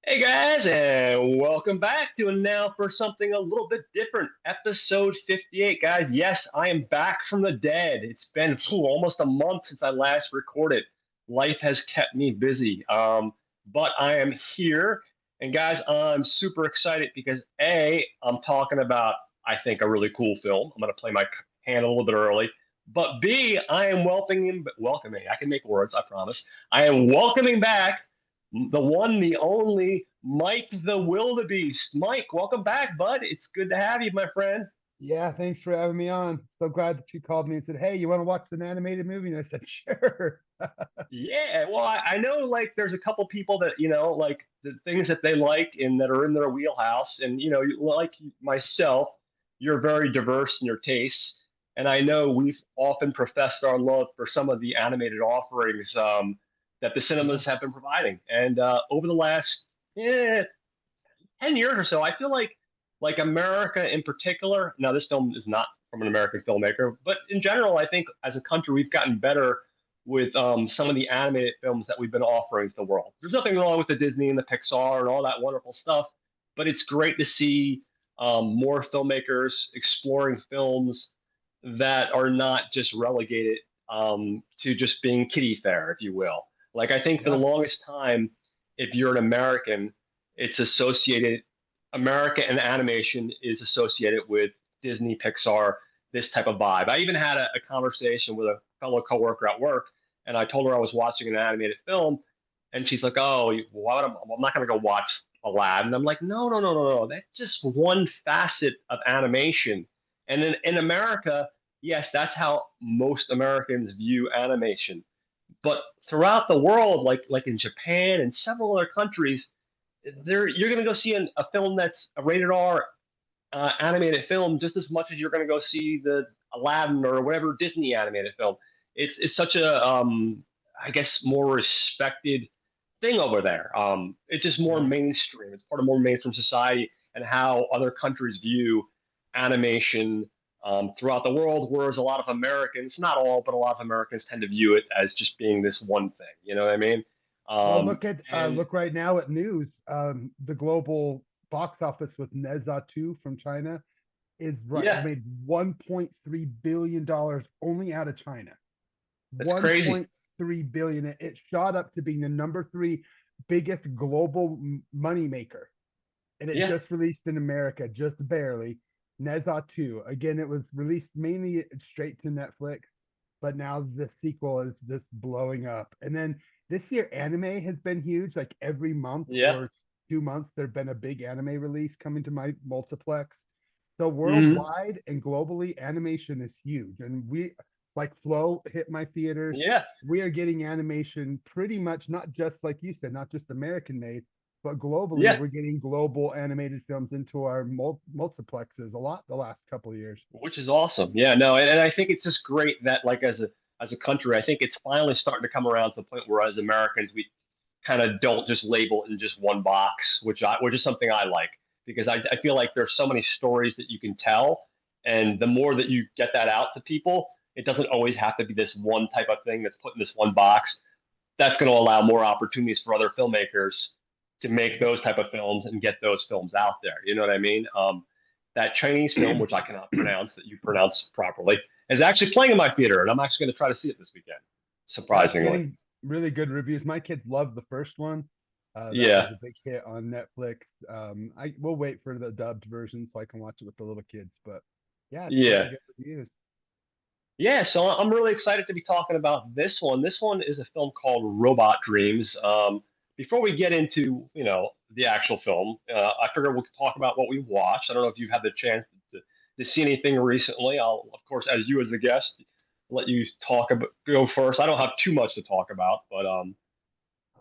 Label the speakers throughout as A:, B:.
A: Hey guys, and welcome back to Now for something a little bit different. Episode 58, guys. Yes, I am back from the dead. It's been almost a month since I last recorded. Life has kept me busy. But I am here, and guys, I'm super excited because I'm talking about, I think, a really cool film. I'm gonna play my hand a little bit early. But B, I am welcoming. I can make words, I promise. I am welcoming back the one, the only Mike the Wildabeast. Mike, welcome back, bud. It's good to have you, my friend.
B: Yeah, thanks for having me on. So glad that you called me and said, "Hey, you want to watch an animated movie?" And I said, "Sure."
A: Yeah, well, I know like there's a couple people that like the things that they like and that are in their wheelhouse, and like myself, you're very diverse in your tastes, and I know we've often professed our love for some of the animated offerings that the
B: Yeah,
A: cinemas have been providing, and over the last 10 years or so, I feel like America in particular. Now, this film is not from an American filmmaker, but in general, I think as a country, we've gotten better with some of the animated films that we've been offering to the world. There's nothing wrong with the Disney and the Pixar and all that wonderful stuff, but it's great to see more filmmakers exploring films that are not just relegated to just being kiddie fare, if you will. Like I think for the
B: yeah,
A: longest time, if you're an American, it's associated. America and animation is associated with Disney, Pixar, this type of vibe. I even had a conversation with a fellow coworker at work, and I told her I was watching an animated film, and she's like, "Oh, I'm not going to go watch Aladdin." And I'm like, "No, no, no, no, no. That's just one facet of animation." And in America, yes, that's how most Americans view animation. But throughout the world, like in Japan and several other countries, you're going to go see a film that's a rated R animated film just as much as you're going to go see the Aladdin or whatever Disney animated film. It's such a I guess more respected thing over there. It's just more
B: yeah.
A: mainstream. It's part of more mainstream society and how other countries view animation throughout the world. Whereas a lot of Americans, not all, but a lot of Americans tend to view it as just being this one thing. You know what I mean?
B: Well,
A: And
B: look right now at news. The global box office with Neza 2 from China is right
A: yeah,
B: made $1.3 billion only out of China.
A: that's crazy.
B: 1.3 billion. It shot up to being the number three biggest global money maker, and it
A: Yeah.
B: just released in America, just barely. Neza 2. Again, it was released mainly straight to Netflix, but now the sequel is just blowing up. And then this year, anime has been huge. Like every month
A: Yeah.
B: or 2 months, there's been a big anime release coming to my multiplex. So
A: Hmm.
B: worldwide and globally, animation is huge. And we, like Flow hit my theaters.
A: Yeah.
B: We are getting animation pretty much not just like you said, not just American made, but globally,
A: Yeah.
B: we're getting global animated films into our multiplexes a lot the last couple of years.
A: Which is awesome. Yeah, no, and I think it's just great that like as a country, I think it's finally starting to come around to the point where as Americans we kind of don't just label it in just one box, which is something I like because I feel like there's so many stories that you can tell, and the more that you get that out to people, it doesn't always have to be this one type of thing that's put in this one box. That's going to allow more opportunities for other filmmakers to make those type of films and get those films out there. You know what I mean? That Chinese film, which I cannot pronounce, that you pronounce properly, is actually playing in my theater, and I'm actually going to try to see it this weekend.
B: Yeah, it's
A: Surprisingly,
B: getting really good reviews. My kids love the first one. That
A: yeah,
B: was a big hit on Netflix. I will wait for the dubbed version so I can watch it with the little kids. But yeah, it's
A: yeah,
B: getting good reviews.
A: yeah. So I'm really excited to be talking about this one. This one is a film called Robot Dreams. Before we get into the actual film, I figured we could talk about what we watched. I don't know if you've had the chance to see anything recently. I'll, of course, as you as the guest, let you talk about go first. I don't have too much to talk about, but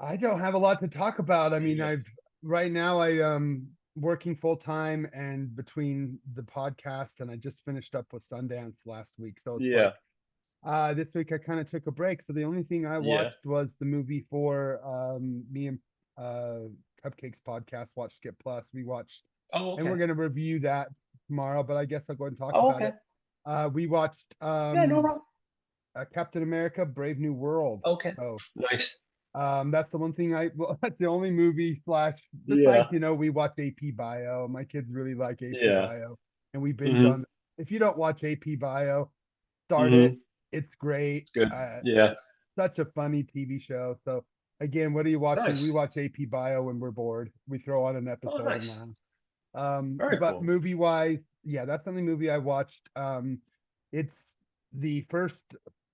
B: I don't have a lot to talk about. I mean,
A: yeah,
B: I've right now I working full time and between the podcast and I just finished up with Sundance last week. So it's
A: yeah,
B: like this week I kind of took a break. So the only thing I
A: yeah.
B: watched was the movie for me and uh Cupcakes podcast, Watch Skip Plus. We watched
A: Oh,
B: and we're
A: okay.
B: gonna review that tomorrow, but I guess I'll go ahead and talk
A: Oh,
B: about
A: okay.
B: it. We watched
A: Yeah, no problem.
B: Captain America Brave New World.
A: Okay.
B: So
A: Nice.
B: That's the one thing well, that's the only movie slash besides,
A: Yeah.
B: we watch AP Bio. My kids really like AP
A: Yeah.
B: Bio and we binge
A: Hmm.
B: on. If you don't watch AP Bio, start it.
A: Hmm.
B: It's great.
A: Good. Yeah.
B: It's such a funny TV show. So again, what are you watching?
A: Nice.
B: We watch AP Bio when we're bored. We throw on an
A: Oh,
B: episode and
A: nice.
B: laugh.
A: Very
B: But
A: cool.
B: movie wise, yeah, that's the only movie I watched. It's the first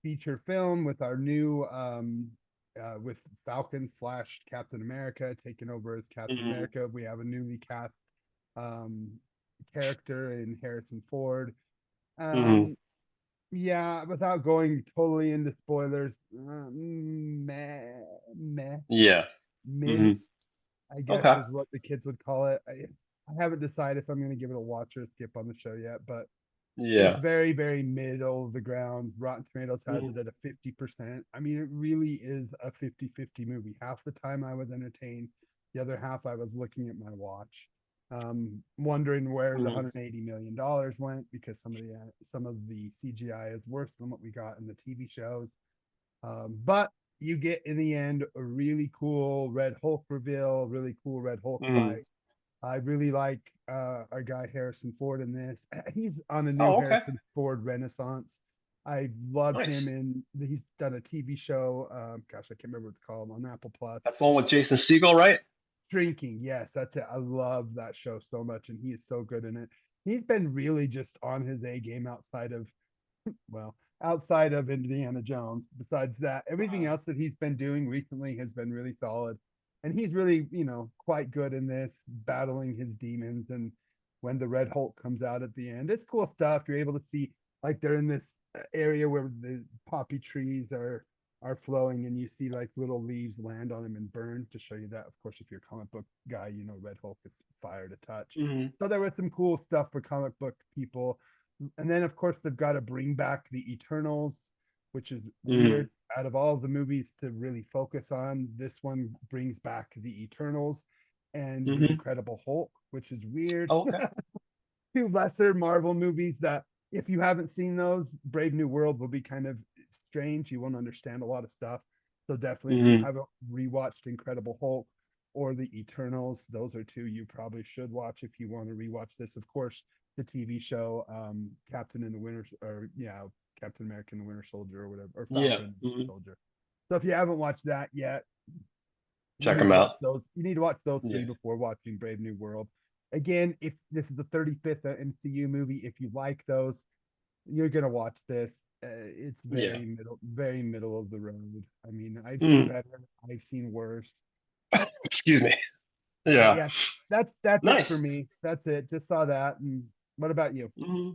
B: feature film with our new with Falcon slash Captain America taking over as Captain
A: Hmm.
B: America. We have a newly cast um character in Harrison Ford.
A: Hmm.
B: Um, yeah, without going totally into spoilers, meh, meh,
A: Yeah.
B: mid,
A: Hmm.
B: I guess
A: Okay.
B: is what the kids would call it. I haven't decided if I'm going to give it a watch or skip on the show yet, but it's
A: Yeah.
B: very, very middle of the ground. Rotten Tomatoes has
A: Hmm.
B: it at a 50%. I mean, it really is a 50-50 movie. Half the time I was entertained, the other half I was looking at my watch, wondering where the
A: Hmm.
B: $180 million went because some of the CGI is worse than what we got in the TV shows. But you get in the end a really cool Red Hulk reveal, really cool Red Hulk
A: Hmm.
B: fight. I really like our guy Harrison Ford in this. He's on a new
A: Oh, okay.
B: Harrison Ford renaissance. I loved
A: Nice.
B: him he's done a TV show. Gosh, I can't remember what to call him on Apple Plus.
A: That's the one with Jason Segel, right?
B: Drinking, yes, that's it. I love that show so much, and he is so good in it. He's been really just on his A game well, outside of Indiana Jones. Besides that, everything else that he's been doing recently has been really solid. And he's really, quite good in this, battling his demons. And when the Red Hulk comes out at the end, it's cool stuff. You're able to see, like, they're in this area where the poppy trees are flowing, and you see like little leaves land on him and burn to show you that. Of course, if you're a comic book guy, Red Hulk is fire to touch.
A: Hmm.
B: So there was some cool stuff for comic book people, and then of course they've got to bring back the Eternals, which is
A: Hmm.
B: weird. Out of all the movies to really focus on, this one brings back the Eternals and the
A: Hmm.
B: Incredible Hulk, which is weird.
A: Oh, okay.
B: Two lesser Marvel movies that, if you haven't seen those, Brave New World will be kind of strange. You won't understand a lot of stuff. So definitely, if you
A: Hmm.
B: haven't rewatched Incredible Hulk or the Eternals, those are two you probably should watch if you want to rewatch this. Of course, the TV show, Captain in the Winter, or yeah, Captain America and the Winter Soldier, or whatever, or
A: Yeah.
B: Falcon and the Winter
A: Hmm.
B: Soldier. So if you haven't watched that yet, you
A: Check
B: need
A: them
B: to watch
A: out.
B: those. You need to watch those three
A: Yeah.
B: before watching Brave New World. Again, if this is the 35th MCU movie, if you like those, you're gonna watch this. It's
A: Yeah.
B: very middle of the road. I mean, I've seen
A: Mm.
B: better, I've seen worse,
A: Excuse me.
B: but
A: Yeah.
B: yeah, that's it
A: Nice.
B: for me. That's it. Just saw that. And what about you?
A: Hmm.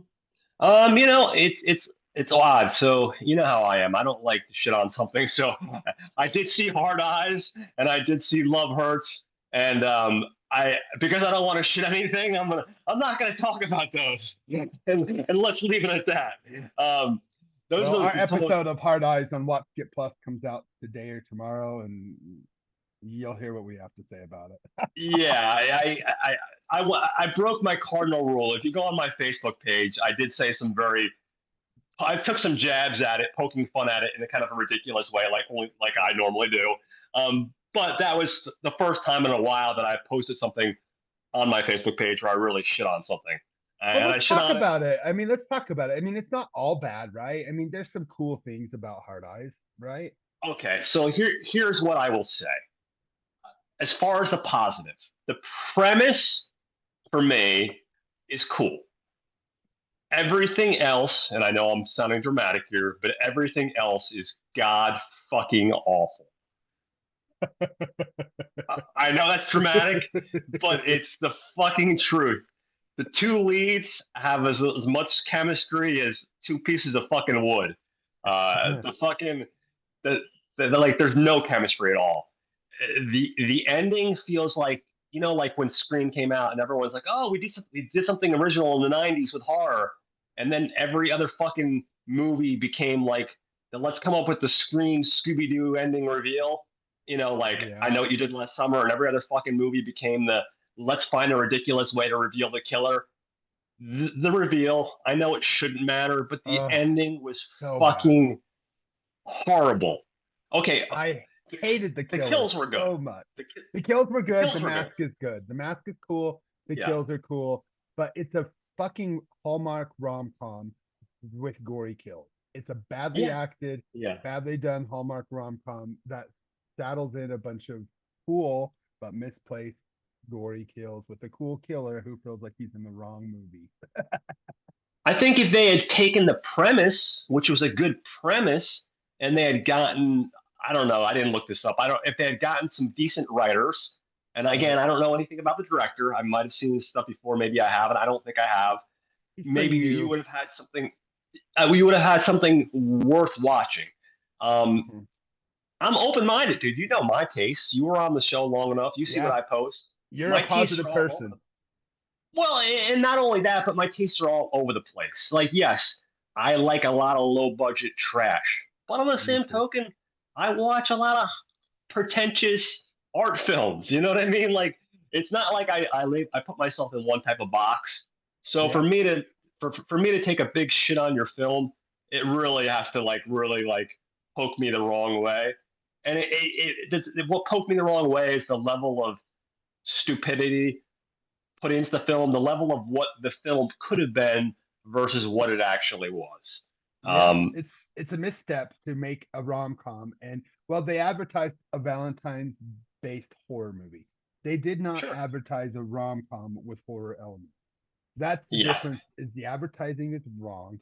A: It's odd. So you know how I am. I don't like to shit on something. So I did see Hard Eyes and I did see Love Hurts. And I because I don't want to shit anything, I'm not gonna talk about those. And let's leave it at that. Um, those
B: Well,
A: are
B: our
A: some of
B: episode of Hard Eyes on Watch Get Plus comes out today or tomorrow, and you'll hear what we have to say about it.
A: yeah. I broke my cardinal rule. If you go on my Facebook page, I did say some very I took some jabs at it, poking fun at it in a kind of a ridiculous way, like I normally do. But that was the first time in a while that I posted something on my Facebook page where I really shit on something,
B: Well,
A: and I
B: let's
A: shit
B: talk
A: on it.
B: about it. I mean, let's talk about it. I mean, it's not all bad, right? I mean, there's some cool things about Hard Eyes, right?
A: Okay, so here's what I will say. As far as the positive, the premise for me is cool. Everything else, and I know I'm sounding dramatic here, but everything else is god fucking awful. I know that's dramatic, but it's the fucking truth. The two leads have as much chemistry as two pieces of fucking wood. The fucking the, like there's no chemistry at all. The ending feels like like when Scream came out and everyone's like, oh, we did something original in the '90s with horror, and then every other fucking movie became like the let's come up with the Scream Scooby Doo ending reveal. Like I
B: Yeah.
A: Know What You Did Last Summer, and every other fucking movie became the let's find a ridiculous way to reveal the killer. The reveal, I know it shouldn't matter, but the
B: Oh,
A: ending was
B: so bad.
A: fucking horrible. Okay,
B: I Hated the
A: The
B: killer
A: kills were good.
B: so much.
A: The,
B: The kills were
A: the
B: good. The
A: kills were good.
B: mask is good. The mask is cool. The
A: Yeah.
B: kills are cool. But it's a fucking Hallmark rom com with gory kills. It's a badly
A: Yeah.
B: acted,
A: Yeah.
B: badly done Hallmark rom com that saddles in a bunch of cool but misplaced gory kills with a cool killer who feels like he's in the wrong movie.
A: I think if they had taken the premise, which was a good premise, and they had gotten, I don't know, I didn't look this up. I don't, if they had gotten some decent writers, and again,
B: Right.
A: I don't know anything about the director. I might have seen this stuff before. Maybe I haven't. I don't think I have.
B: He's pretty
A: Maybe you
B: new.
A: would have had something. We would have had something worth watching. Um,
B: Mhm.
A: I'm open minded, dude. You know my tastes. You were on the show long enough. You see what
B: Yeah.
A: I post.
B: You're a
A: My tastes are
B: positive
A: all over
B: person.
A: the well, and not only that, but my tastes are all over the place. Like, yes, I like a lot of low budget trash, but on the
B: Me
A: same
B: too.
A: token, I watch a lot of pretentious art films. You know what I mean? Like, it's not like I put myself in one type of box. So
B: Yep.
A: for me to take a big shit on your film, it really has to like really like poke me the wrong way. And what poked me the wrong way is the level of stupidity put into the film, the level of what the film could have been versus what it actually was.
B: Yeah,
A: Um,
B: it's a misstep to make a rom com, and well, they advertised a Valentine's based horror movie. They did not
A: sure.
B: advertise a rom com with horror elements. That's the
A: Yeah.
B: difference. Is the advertising is wrong.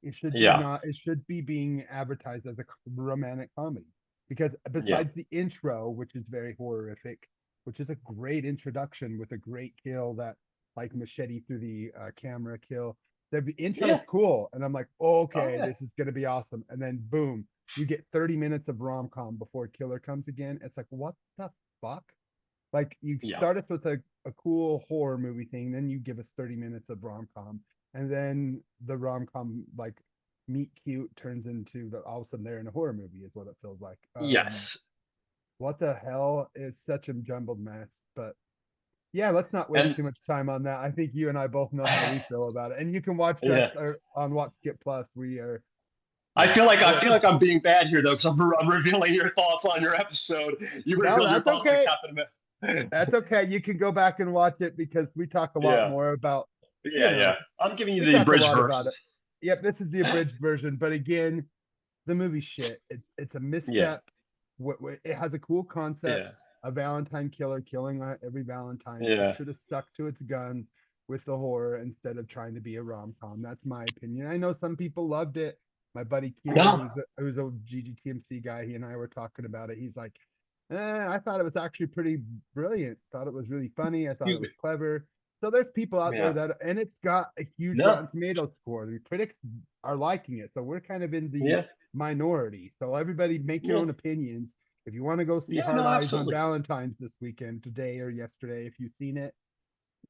B: It should be
A: Yeah.
B: not. It should be being advertised as a romantic comedy because
A: Yeah.
B: besides the intro, which is very horrific, which is a great introduction with a great kill that like machete through the camera kill. The intro is
A: Yeah.
B: cool, and I'm like, oh,
A: Oh
B: okay,
A: yeah.
B: this is gonna be awesome. And then boom, you get 30 minutes of rom com before killer comes again. It's like, what the fuck? Like you
A: Yeah.
B: start us with a cool horror movie thing, then you give us 30 minutes of rom com, and then the rom com like meet cute turns into the all of a sudden they're in a horror movie is what it feels like.
A: Yes.
B: What the hell? It's such a jumbled mess. But yeah, let's not waste
A: And
B: too much time on that. I think you and I both know how we feel about it, and you can watch us
A: yeah.
B: on Watch Skip Plus. We are,
A: I
B: yeah,
A: feel like I
B: we're
A: feel like I'm being bad here though, because I'm revealing your thoughts on your episode. You
B: no,
A: revealed your
B: that's
A: thoughts on
B: okay.
A: Captain America.
B: That's okay. You can go back and watch it because we talk a lot
A: Yeah.
B: more about, you
A: Yeah.
B: know,
A: Yeah. I'm giving you
B: we
A: the
B: talk a
A: abridged
B: lot about
A: version.
B: it. Yep, this is the abridged version, but again, the movie shit. It's a
A: Yeah.
B: misstep. It has a cool concept,
A: Yeah.
B: a Valentine killer killing every Valentine. It
A: Yeah.
B: should have stuck to its guns with the horror instead of trying to be a rom com. That's my opinion. I know some people loved it. My buddy Keel,
A: No.
B: who's a GGTMC guy, he and I were talking about it. He's like, I thought it was actually pretty brilliant. Thought it was really funny. I thought it was
A: Stupid.
B: clever. So there's people out there
A: Yeah.
B: that, and it's got a huge
A: No.
B: Rotten Tomatoes score. The critics are liking it, so we're kind of in the
A: Yeah.
B: minority. So everybody make your
A: Yeah.
B: own opinions. If you want to go see
A: Yeah.
B: Hard
A: No.
B: Eyes on
A: Absolutely.
B: Valentine's this weekend, today or yesterday, if you've seen it,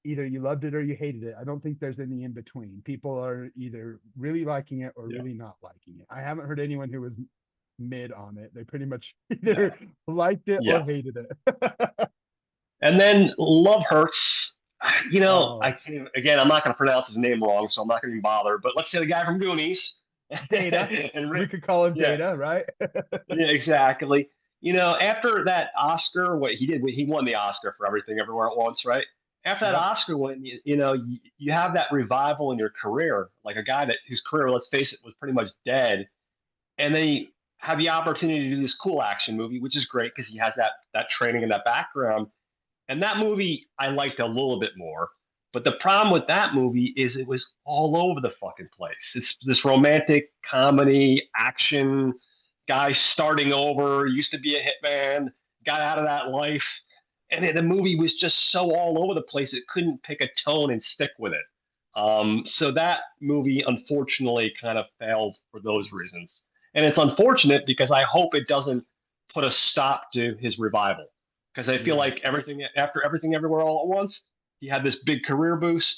B: either you loved it or you hated it. I don't think there's any in between. People are either really liking it or
A: Yeah.
B: really not liking it. I haven't heard anyone who was mid on it. They pretty much
A: Yeah.
B: either liked it or
A: Yeah.
B: hated it.
A: And then Love Hurts. You know, I
B: Oh,
A: can't even, again, I'm not going to pronounce his name wrong, so I'm not going to even bother. But let's say the guy from Goonies.
B: Data.
A: and
B: We could call him
A: yeah,
B: Data, right?
A: yeah, exactly. You know, after that Oscar, what he did, he won the Oscar for Everything Everywhere at Once, right? After that
B: Yep.
A: Oscar win, you have that revival in your career, like a guy that whose career, let's face it, was pretty much dead, and then you have the opportunity to do this cool action movie, which is great because he has that training and that background. And that movie I liked a little bit more. But the problem with that movie is it was all over the fucking place. It's this romantic comedy, action, guy starting over, used to be a hitman, got out of that life. And the movie was just so all over the place, it couldn't pick a tone and stick with it. So that movie, unfortunately, kind of failed for those reasons. And it's unfortunate because I hope it doesn't put a stop to his revival because I feel
B: Yeah.
A: like everything after everything everywhere all at once, he had this big career boost.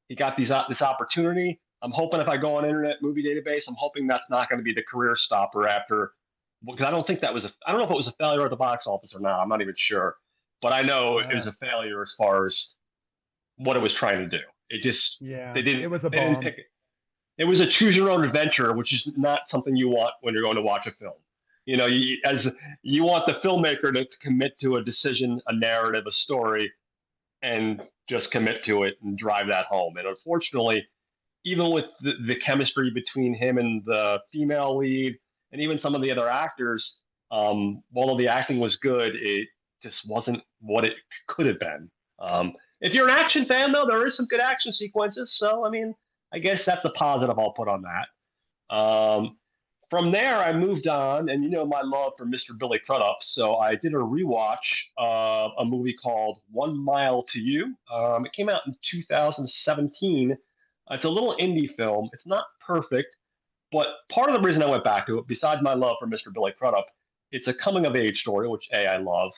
A: He got this opportunity. I'm hoping if I go on Internet Movie Database, I'm hoping that's not going to be the career stopper after because I don't think that was I don't know if it was a failure at the box office or not. I'm not even sure, but I know it was
B: Uh,
A: a failure as far as what it was trying to do. It just
B: yeah.
A: they didn't
B: It was a
A: they didn't
B: bomb.
A: pick it. It was a choose your own adventure, which is not something you want when you're going to watch a film. As you want the filmmaker to commit to a decision, a narrative, a story, and just commit to it and drive that home. And unfortunately, even with the chemistry between him and the female lead, and even some of the other actors, although the acting was good, it just wasn't what it could have been. If you're an action fan, though, there is some good action sequences. So, I mean, I guess that's the positive I'll put on that. From there, I moved on, and you know my love for Mr. Billy Crudup, so I did a rewatch of a movie called One Mile to You. It came out in 2017. It's a little indie film. It's not perfect, but part of the reason I went back to it, besides my love for Mr. Billy Crudup, it's a coming of age story, which I love.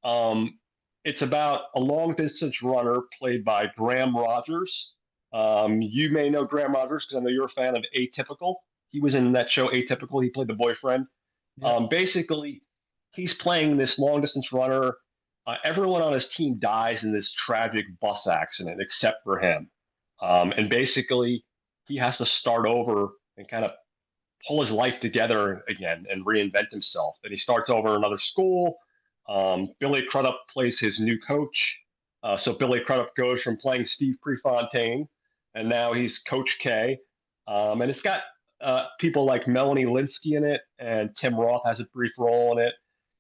A: Um, it's about a long distance runner played by Graham Rogers. You may know Graham Rogers because I know you're a fan of Atypical. He was in that show Atypical. He played the boyfriend.
B: Yep.
A: Basically, he's playing this long distance runner. Everyone on his team dies in this tragic bus accident except for him. And basically, he has to start over and kind of pull his life together again and reinvent himself. And he starts over in another school. Billy Crudup plays his new coach. So Billy Crudup goes from playing Steve Prefontaine, and now he's Coach K. And it's got people like Melanie Linsky in it, and Tim Roth has a brief role in it.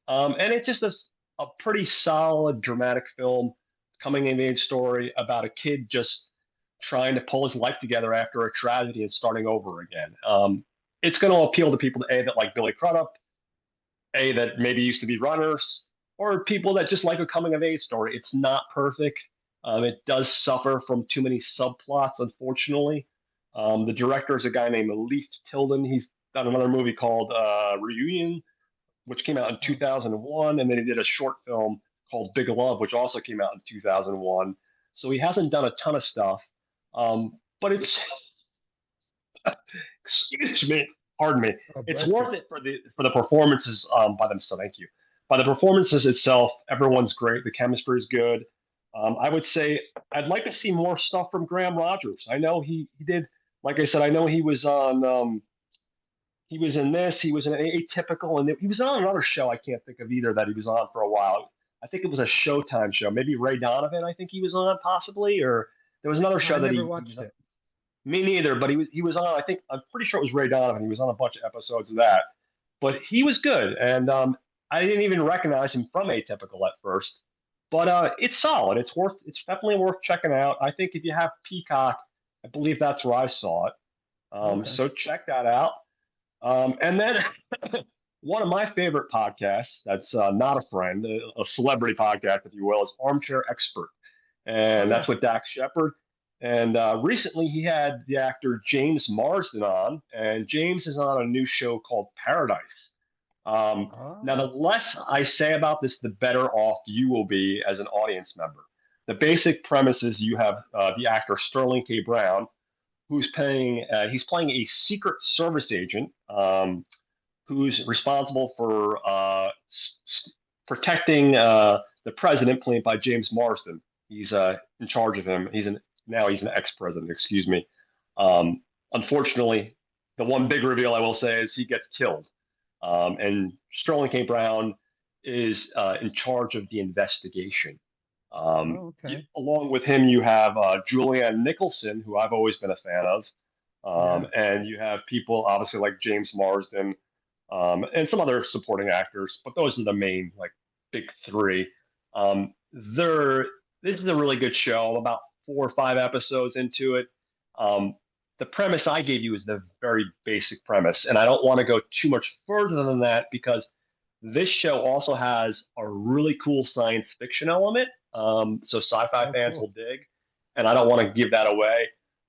A: And it's just a pretty solid dramatic film, coming of age story about a kid just trying to pull his life together after a tragedy and starting over again. It's going to appeal to people that like Billy Crudup, that maybe used to be runners, or people that just like a coming of age story. It's not perfect. It does suffer from too many subplots, unfortunately. The director is a guy named Leif Tilden. He's done another movie called Reunion, which came out in
B: Oh,
A: 2001, and then he did a short film called Big Love, which also came out in 2001. So he hasn't done a ton of stuff, but it's excuse me, pardon me.
B: oh,
A: It's
B: bless you.
A: worth it for the performances by themselves. Thank you. By the performances itself, everyone's great. The chemistry is good. I would say I'd like to see more stuff from Graham Rogers. I know he did. Like I said, I know he was on. He was in this. He was in Atypical, and he was on another show I can't think of either that he was on for a while. I think it was a Showtime show. Maybe Ray Donovan. I think he was on possibly, or there was another
B: I
A: show that
B: never
A: he was
B: watched
A: on.
B: it.
A: Me neither, but he was on. I think I'm pretty sure it was Ray Donovan. He was on a bunch of episodes of that, but he was good, and I didn't even recognize him from Atypical at first. But it's solid. It's definitely worth checking out. I think if you have Peacock, I believe that's where I saw it.
B: Okay.
A: So check that out. And then one of my favorite podcasts that's not a friend, a celebrity podcast, if you will, is Armchair Expert.
B: Oh
A: And
B: yeah.
A: that's with Dax Shepard. And recently he had the actor James Marsden on, and James is on a new show called Paradise. Now, the
B: Oh.
A: less I say about this, the better off you will be as an audience member. The basic premise is you have the actor Sterling K. Brown, he's playing a Secret Service agent who's responsible for protecting the president, played by James Marsden. He's in charge of him. He's an ex-president. Excuse me. Um, Unfortunately, the one big reveal I will say is he gets killed, and Sterling K. Brown is in charge of the investigation.
B: Oh, okay.
A: Along with him, you have Julianne Nicholson, who I've always been a fan of,
B: Yeah.
A: and you have people obviously like James Marsden, and some other supporting actors, but those are the main like big three. They're This is a really good show. I'm about 4 or 5 episodes into it. Um, the premise I gave you is the very basic premise, and I don't want to go too much further than that because this show also has a really cool science fiction element. So sci-fi
B: Oh,
A: fans
B: cool.
A: will dig, and I don't want to give that away.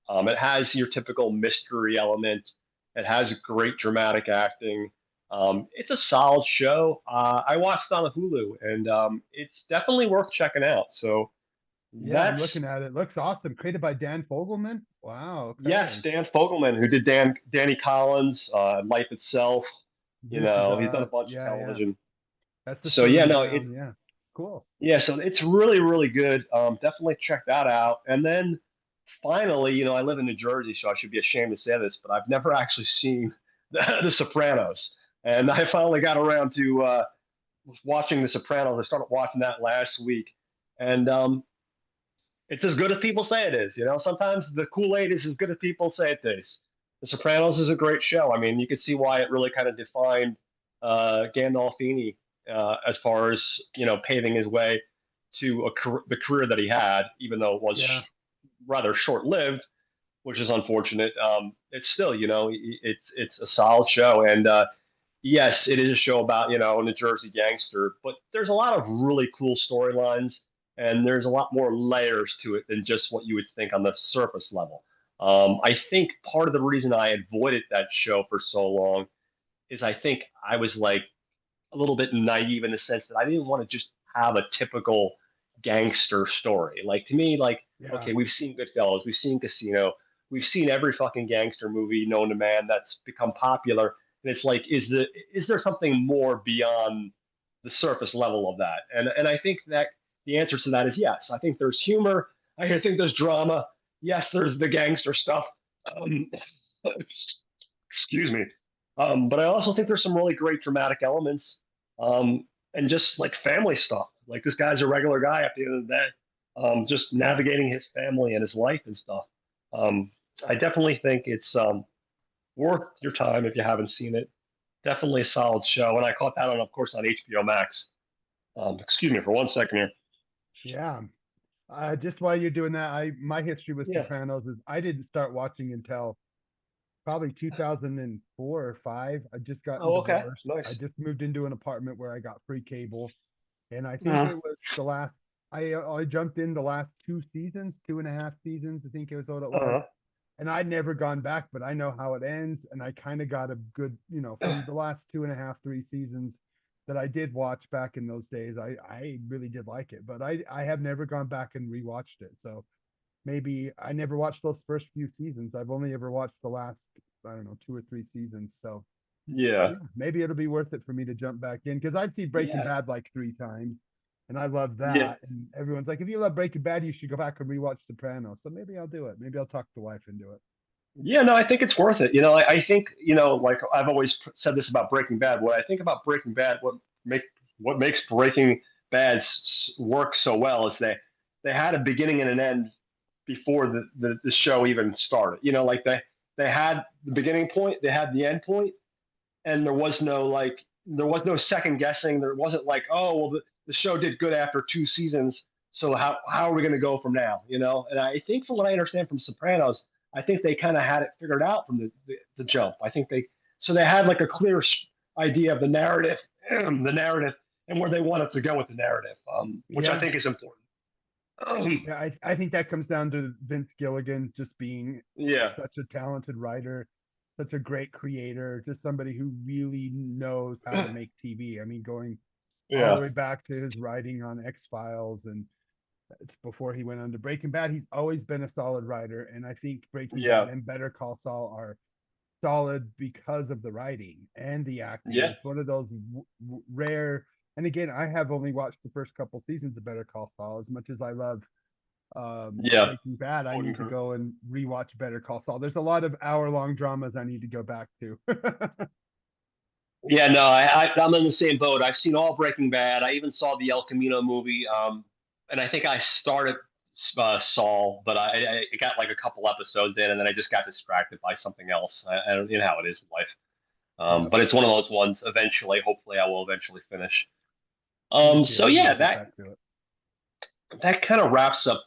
A: It has your typical mystery element. It has great dramatic acting. It's a solid show. I watched it on Hulu, and it's definitely worth checking out. So
B: Yeah, I'm
A: that's
B: looking at it. Looks awesome. Created by Dan Fogelman. Wow.
A: yes,
B: Okay.
A: Dan Fogelman, who did Danny Collins, Life Itself.
B: This is
A: He's done a bunch of
B: yeah, yeah.
A: television.
B: That's the
A: So yeah,
B: Sterling
A: no,
B: Brown. Yeah. Cool.
A: so it's really, really good. Definitely check that out. And then finally, I live in New Jersey, so I should be ashamed to say this, but I've never actually seen The Sopranos. and I finally got around to watching The Sopranos. I started watching that last week, and it's as good as people say it is. Sometimes the Kool-Aid is as good as people say it is. The Sopranos is a great show. I mean, you can see why it really kind of defined Gandolfini as far as paving his way to the career that he had, even though it was
B: Yeah.
A: rather short-lived, which is unfortunate. It's still, it's a solid show, and yes, it is a show about a New Jersey gangster, but there's a lot of really cool storylines, and there's a lot more layers to it than just what you would think on the surface level. I think part of the reason I avoided that show for so long is I think I was like a little bit naive in the sense that I didn't want to just have a typical gangster story. Like to me, like
B: Yeah.
A: okay, we've seen Goodfellas, we've seen Casino, we've seen every fucking gangster movie known to man that's become popular, and it's like, is there something more beyond the surface level of that? And I think that the answer to that is yes. I think there's humor. I think there's drama. Yes, there's the gangster stuff. Um, excuse me. But I also think there's some really great dramatic elements, and just like family stuff. Like this guy's a regular guy at the end of the day, just
B: Yeah.
A: navigating his family and his life and stuff. Um, I definitely think it's worth your time if you haven't seen it. Definitely a solid show, and I caught that on, of course, on HBO Max. Excuse me for 1 second here.
B: Yeah. Just while you're doing that, my history with
A: Yeah.
B: Sopranos is I didn't start watching until probably 2004 or five. I just gotten
A: Oh, okay.
B: divorced. I
A: Nice.
B: just moved into an apartment where I got free cable, and I think
A: Uh,
B: it was the last. I jumped in the last two seasons, 2.5 seasons. I think it was what it was,
A: uh,
B: and I'd never gone back, but I know how it ends, and I kind of got a good, from the last 2.5, 3 seasons that I did watch back in those days. I really did like it, but I have never gone back and rewatched it. So maybe I never watched those first few seasons. I've only ever watched the last, I don't know, 2 or 3 seasons. So
A: yeah.
B: yeah, maybe it'll be worth it for me to jump back in because I've seen Breaking
A: Yeah.
B: Bad like 3 times, and I love
A: Yeah.
B: that. And everyone's like, if you love Breaking Bad, you should go back and rewatch Sopranos. So maybe I'll do it. Maybe I'll talk the wife into it.
A: Yeah, no, I think it's worth it. I think, like I've always said this about Breaking Bad. What I think about Breaking Bad, make what makes Breaking Bad work so well is they had a beginning and an end before the show even started. Like they had the beginning point, they had the end point, and there was no second guessing. There wasn't like, oh well, the show did good after 2 seasons, so how are we going to go from now? And I think from what I understand from Sopranos, I think they kind of had it figured out from the jump. I think they had like a clear idea of the narrative, the narrative, and where they wanted to go with the narrative, which I
B: Yeah.
A: think is important. Um,
B: Yeah, I think that comes down to Vince Gilligan just being
A: yeah,
B: such a talented writer, such a great creator, just somebody who really knows how to make TV. I mean, going all the
A: yeah,
B: way back to his writing on X Files, and it's before he went on to Breaking Bad. He's always been a solid writer, and I think Breaking Bad
A: yeah,
B: and Better Call Saul are solid because of the writing and the acting.
A: yeah,
B: It's one of those rare. And again, I have only watched the first couple seasons of Better Call Saul. As much as I love
A: yeah.
B: Breaking Bad, I need to
A: Important.
B: go and rewatch Better Call Saul. There's a lot of hour-long dramas I need to go back to.
A: Yeah, no, I'm in the same boat. I've seen all Breaking Bad. I even saw the El Camino movie, and I think I started Saul, but I got like a couple episodes in, and then I just got distracted by something else. I don't, how it is with life.
B: Yeah,
A: But it's one of those ones. Eventually, hopefully, I will eventually finish.
B: me too.
A: So
B: I need to
A: yeah,
B: get
A: that
B: back to it.
A: that kind of wraps up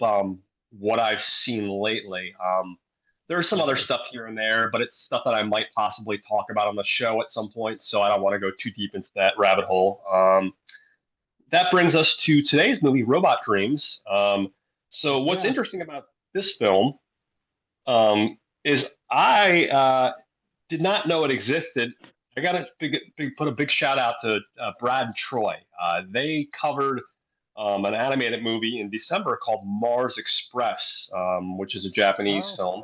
A: what I've seen lately. There's some other
B: Okay.
A: stuff here and there, but it's stuff that I might possibly talk about on the show at some point, so I don't want to go too deep into that rabbit hole. That brings us to today's movie, Robot Dreams. So what's
B: Yeah.
A: interesting about this film is I did not know it existed. I got to put a big shout out to Brad and Troy. They covered an animated movie in December called Mars Express, which is a Japanese
B: Oh,
A: film,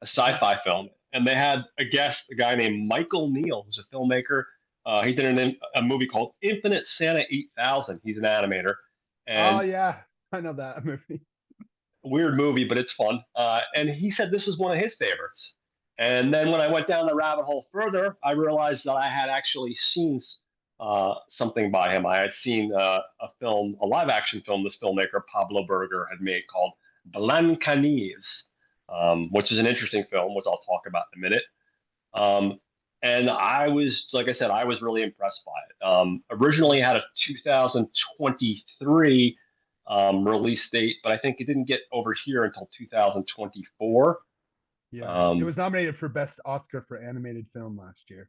A: a
B: okay.
A: sci-fi film, and they had a guest, a guy named Michael Neal, who's a filmmaker. He did a movie called Infinite Santa 8000. He's an animator,
B: Oh
A: and
B: yeah, I know that movie.
A: weird movie, but it's fun. And he said this is one of his favorites. And then when I went down the rabbit hole further, I realized that I had actually seen something by him. I had seen a film, a live action film this filmmaker Pablo Berger had made called Blancanieves, which is an interesting film, which I'll talk about in a minute. Um, and I was, like I said, I was really impressed by it. Originally had a 2023 release date, but I think it didn't get over here until 2024.
B: Yeah, it
A: Um,
B: was nominated for best Oscar for animated film last year.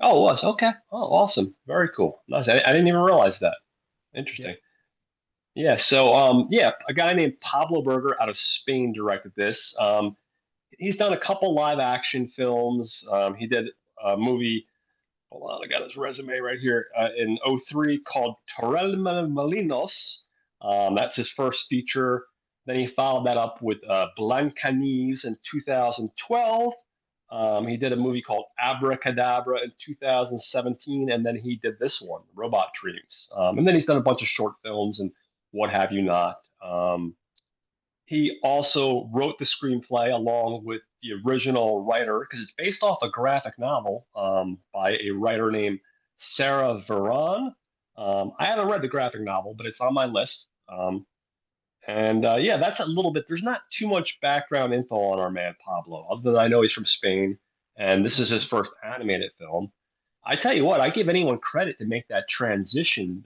A: oh, it was okay. Oh, awesome. Very cool. Nice. I didn't even realize that.
B: Yep.
A: Interesting. Yeah. So, yeah, a guy named Pablo Berger out of Spain directed this. He's done a couple live action films. He did a movie. Hold on, I got his resume right here. In '03 called Torremolinos. That's his first feature. Then he followed that up with Blancanieves in 2012. He did a movie called Abracadabra in 2017, and then he did this one, Robot Dreams. And then he's done a bunch of short films and what have you not. He also wrote the screenplay along with the original writer because it's based off a graphic novel by a writer named Sarah Varon. I haven't read the graphic novel, but it's on my list. And yeah, that's a little bit. There's not too much background info on our man Pablo, other than I know he's from Spain, and this is his
B: Hmm.
A: first animated film. I tell you what, I give anyone credit to make that transition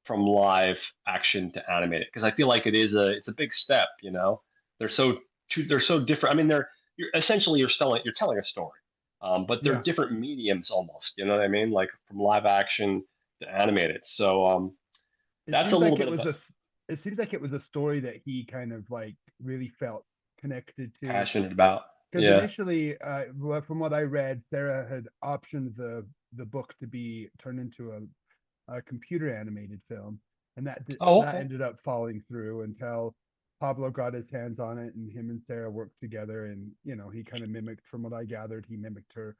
A: from live action to animated because I feel like it's a big step. You know, they're so they're so different. I mean, you're essentially you're telling a story, but they're
B: Yeah,
A: different mediums almost. You know what I mean? Like from live action to animated. So
B: it
A: that's a
B: seems
A: little
B: like
A: bit of a
B: it seems like it was a story that he kind of like really felt connected to.
A: passionate about.
B: Because
A: Yeah.
B: initially, from what I read, Sarah had optioned the book to be turned into a computer animated film, and
A: Oh,
B: that
A: okay.
B: ended up falling through until Pablo got his hands on it, and him and Sarah worked together. And he kind of mimicked, from what I gathered, he mimicked her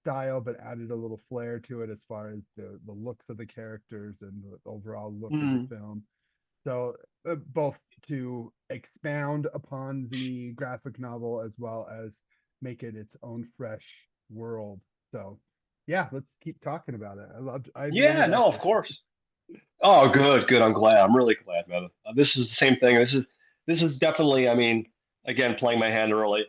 B: style, but added a little flair to it as far as the looks of the characters and the overall look of the
A: Mm.
B: film. So both to expound upon the graphic novel as well as make it its own fresh world. So yeah, let's keep talking about it. I really
A: Yeah,
B: like
A: no, of
B: this.
A: course. Oh, good, good. I'm glad. I'm really glad, man. This is the same thing. This is definitely. I mean, again, playing my hand early.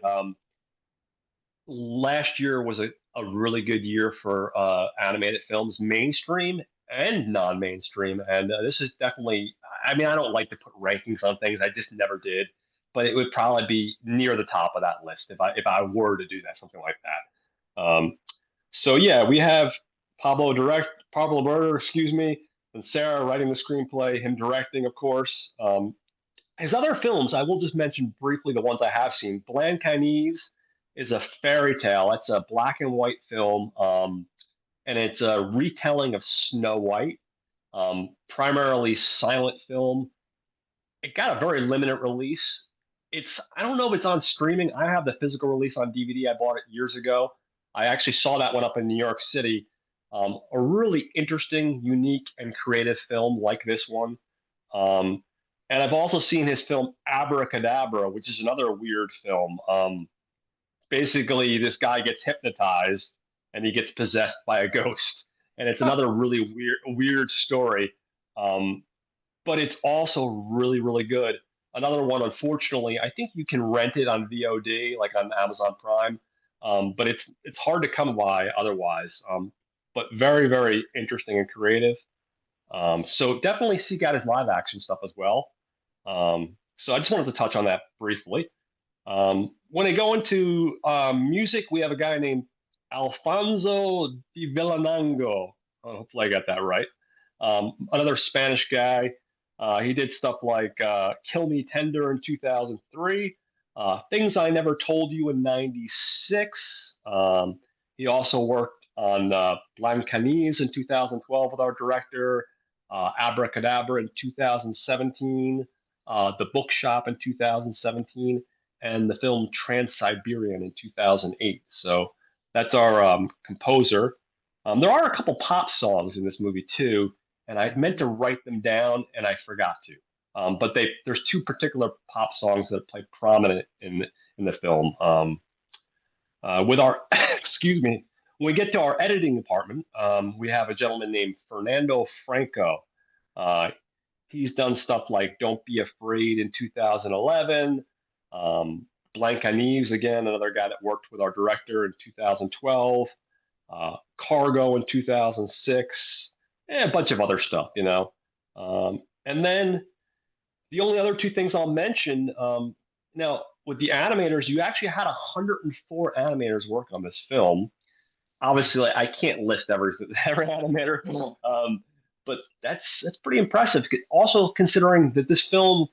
A: Last year was a really good year for animated films, mainstream and non-mainstream. And this is definitely. I mean, I don't like to put rankings on things. I just never did, but it would probably be near the top of that list if I were to do that, something like that. So yeah, we have Pablo Berger, excuse me, and Sarah writing the screenplay, him directing, of course. His other films, I will just mention briefly the ones I have seen. Blancanieves is a fairy tale. It's a black and white film, and it's a retelling of Snow White, primarily silent film. It got a very limited release. I don't know if it's on streaming. I have the physical release on DVD. I bought it years ago. I actually saw that one up in New York City. A really interesting, unique, and creative film like this one. Um, and I've also seen his film Abracadabra, which is another weird film. Basically, this guy gets hypnotized and he gets possessed by a ghost, and it's another really weird story. Um, but it's also really, really good. Another one, unfortunately, I think you can rent it on VOD, like on Amazon Prime, but it's hard to come by otherwise. But very, very interesting and creative. So definitely seek out his live action stuff as well. So I just wanted to touch on that briefly. When I go into music, we have a guy named Alfonso di Villanango. Hopefully, I got that right. Another Spanish guy. He did stuff like Kill Me Tender in 2003, Things I Never Told You in '96. He also worked on Blancanieves in 2012 with our director, Abracadabra in 2017, The Bookshop in 2017 and the film Trans-Siberian in 2008. So that's our composer. There are a couple pop songs in this movie too, and I meant to write them down and I forgot to. But there's two particular pop songs that play prominent in the film. With our, excuse me, when we get to our editing department, we have a gentleman named Fernando Franco. Uh, he's done stuff like Don't Be Afraid in 2011, Blancanieves, again, another guy that worked with our director in 2012, Cargo in 2006, and a bunch of other stuff, you know. And then the only other two things I'll mention, now with the animators, you actually had 104 animators work on this film. Obviously, like, I can't list every animator, but that's pretty impressive. Also, considering that this film,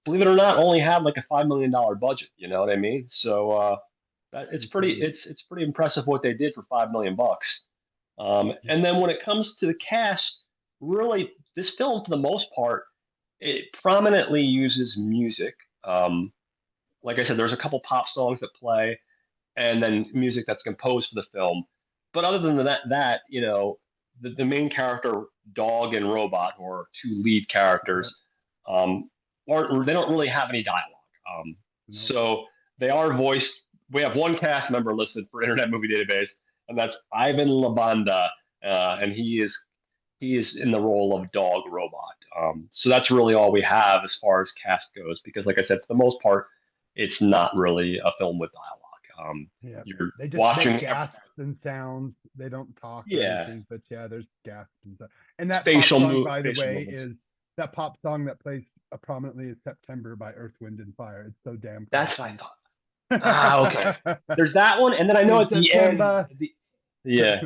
A: believe it or not, only had like a $5 million budget. You know what I mean? So it's pretty
B: Insane.
A: it's pretty impressive what they did for $5 million.
B: Yeah.
A: And then when it comes to the cast, really, this film for the most part it prominently uses music. Um, like I said, there's a couple pop songs that play, and then music that's composed for the film. But other than that, you know, the main character, dog and robot, who are two lead
B: Yeah.
A: characters, um, aren't they don't really have any dialogue.
B: Nope.
A: So they are voiced. We have one cast member listed for Internet Movie Database, and that's Ivan Labanda, and he is in the role of dog robot. So that's really all we have as far as cast goes, because like I said, for the most part, it's not really a film with dialogue.
B: Yeah.
A: You're
B: They just make
A: watching,
B: gasps and sounds. They don't talk or
A: yeah,
B: anything, but yeah, there's gasps and stuff. And that pop
A: facial
B: song,
A: move,
B: by the
A: facial
B: way,
A: movements.
B: is that pop song that plays prominently is September by Earth, Wind and Fire. It's so damn
A: That's what I
B: catchy.
A: thought. Ah, okay. There's that one, and then I know
B: In
A: at the end,
B: September.
A: yeah,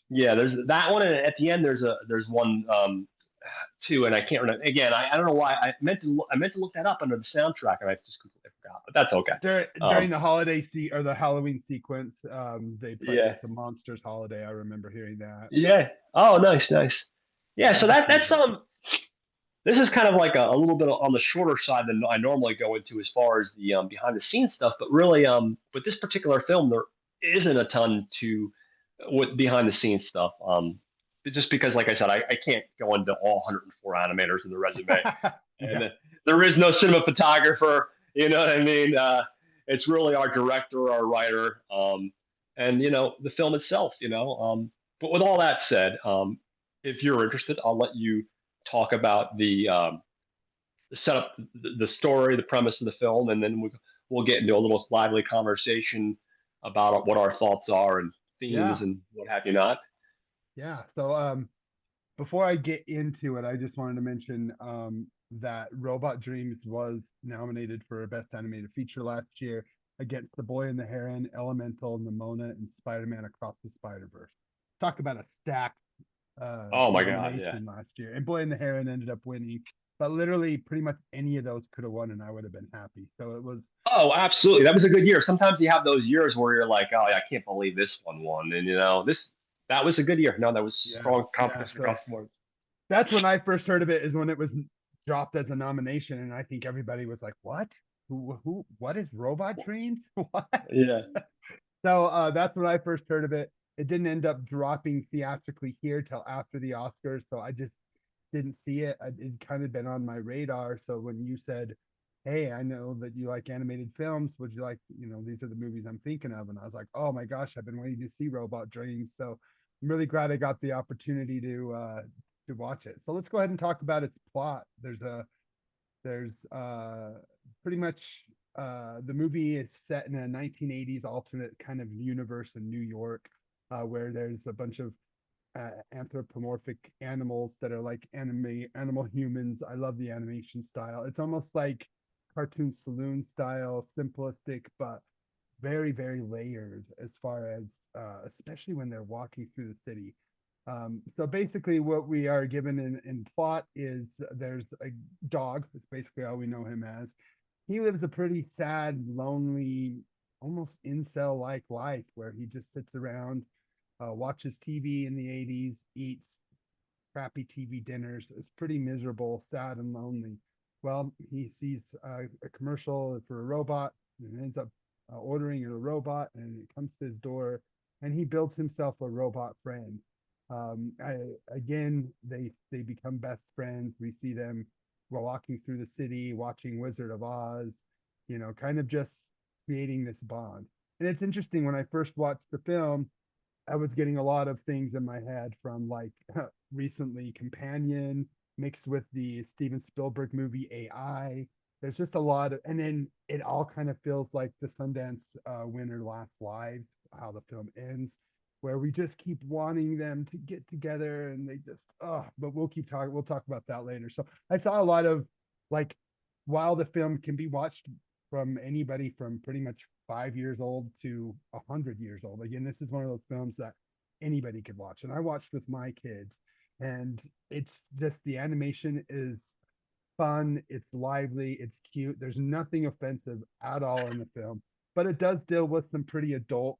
A: yeah. There's that one, and at the end, there's one too, and I can't remember. Again, I don't know why I meant to look that up under the soundtrack, and I just completely forgot. But that's okay.
B: During
A: Um,
B: the holiday or the Halloween sequence, they play
A: yeah,
B: "It's a Monsters Holiday." I remember hearing that.
A: yeah. Oh, nice, nice. Yeah, so
B: That was
A: that
B: pretty
A: that's
B: good.
A: this is kind of like a little bit on the shorter side than I normally go into as far as the behind the scenes stuff. But really, with this particular film, there isn't a ton to with behind the scenes stuff. Just because, like I said, I can't go into all 104 animators in the resume,
B: Yeah.
A: and there is no cinematographer. You know what I mean? It's really our director, our writer, and the film itself. But with all that said, if you're interested, I'll let you talk about the setup, the story, the premise of the film, and then we'll get into a little lively conversation about what our thoughts are and themes
B: Yeah.
A: and what have you not.
B: Yeah. So before I get into it, I just wanted to mention that Robot Dreams was nominated for Best Animated Feature last year against The Boy and the Heron, Elemental, Nimona, and Spider-Man Across the Spider-Verse. Talk about a stacked
A: Oh my God, yeah.
B: nomination last year. And Boy and the Heron ended up winning, but literally pretty much any of those could have won and I would have been happy. So it was,
A: Oh, absolutely. That was a good year. Sometimes you have those years where you're like, oh, I can't believe this one won, and this that was a good year. No, that was
B: yeah,
A: strong
B: yeah.
A: competition
B: So
A: across the board.
B: that's when I first heard of it, is when it was dropped as a nomination. And I think everybody was like, what? What is Robot Dreams? What?
A: Yeah.
B: So that's when I first heard of it. It didn't end up dropping theatrically here till after the Oscars. So I just didn't see it. It kind of been on my radar. So when you said, "Hey, I know that you like animated films. Would you like, these are the movies I'm thinking of," and I was like, "Oh my gosh, I've been waiting to see Robot Dreams." So I'm really glad I got the opportunity to watch it. So let's go ahead and talk about its plot. There's pretty much the movie is set in a 1980s alternate kind of universe in New York, where there's a bunch of anthropomorphic animals that are like animal humans. I love the animation style. It's almost like cartoon saloon style, simplistic, but very, very layered as far as especially when they're walking through the city. So basically, what we are given in plot is there's a dog. That's basically all we know him as. He lives a pretty sad, lonely, almost incel like life where he just sits around, watches TV in the 80s, eats crappy TV dinners. It's pretty miserable, sad, and lonely. Well, he sees a commercial for a robot and ends up ordering a robot, and it comes to his door, and he builds himself a robot friend. Again, they become best friends. We see them walking through the city, watching Wizard of Oz, kind of just creating this bond. And it's interesting when I first watched the film, I was getting a lot of things in my head from like recently Companion mixed with the Steven Spielberg movie AI. There's just a lot of, and then it all kind of feels like the Sundance winner Last Live, how the film ends, where we just keep wanting them to get together and they just, oh, but we'll keep talking. We'll talk about that later. So I saw a lot of like, while the film can be watched from anybody from pretty much 5 years old to 100 years old. Again, this is one of those films that anybody could watch, and I watched with my kids, and it's just the animation is fun, it's lively, it's cute. There's nothing offensive at all in the film, but it does deal with some pretty adult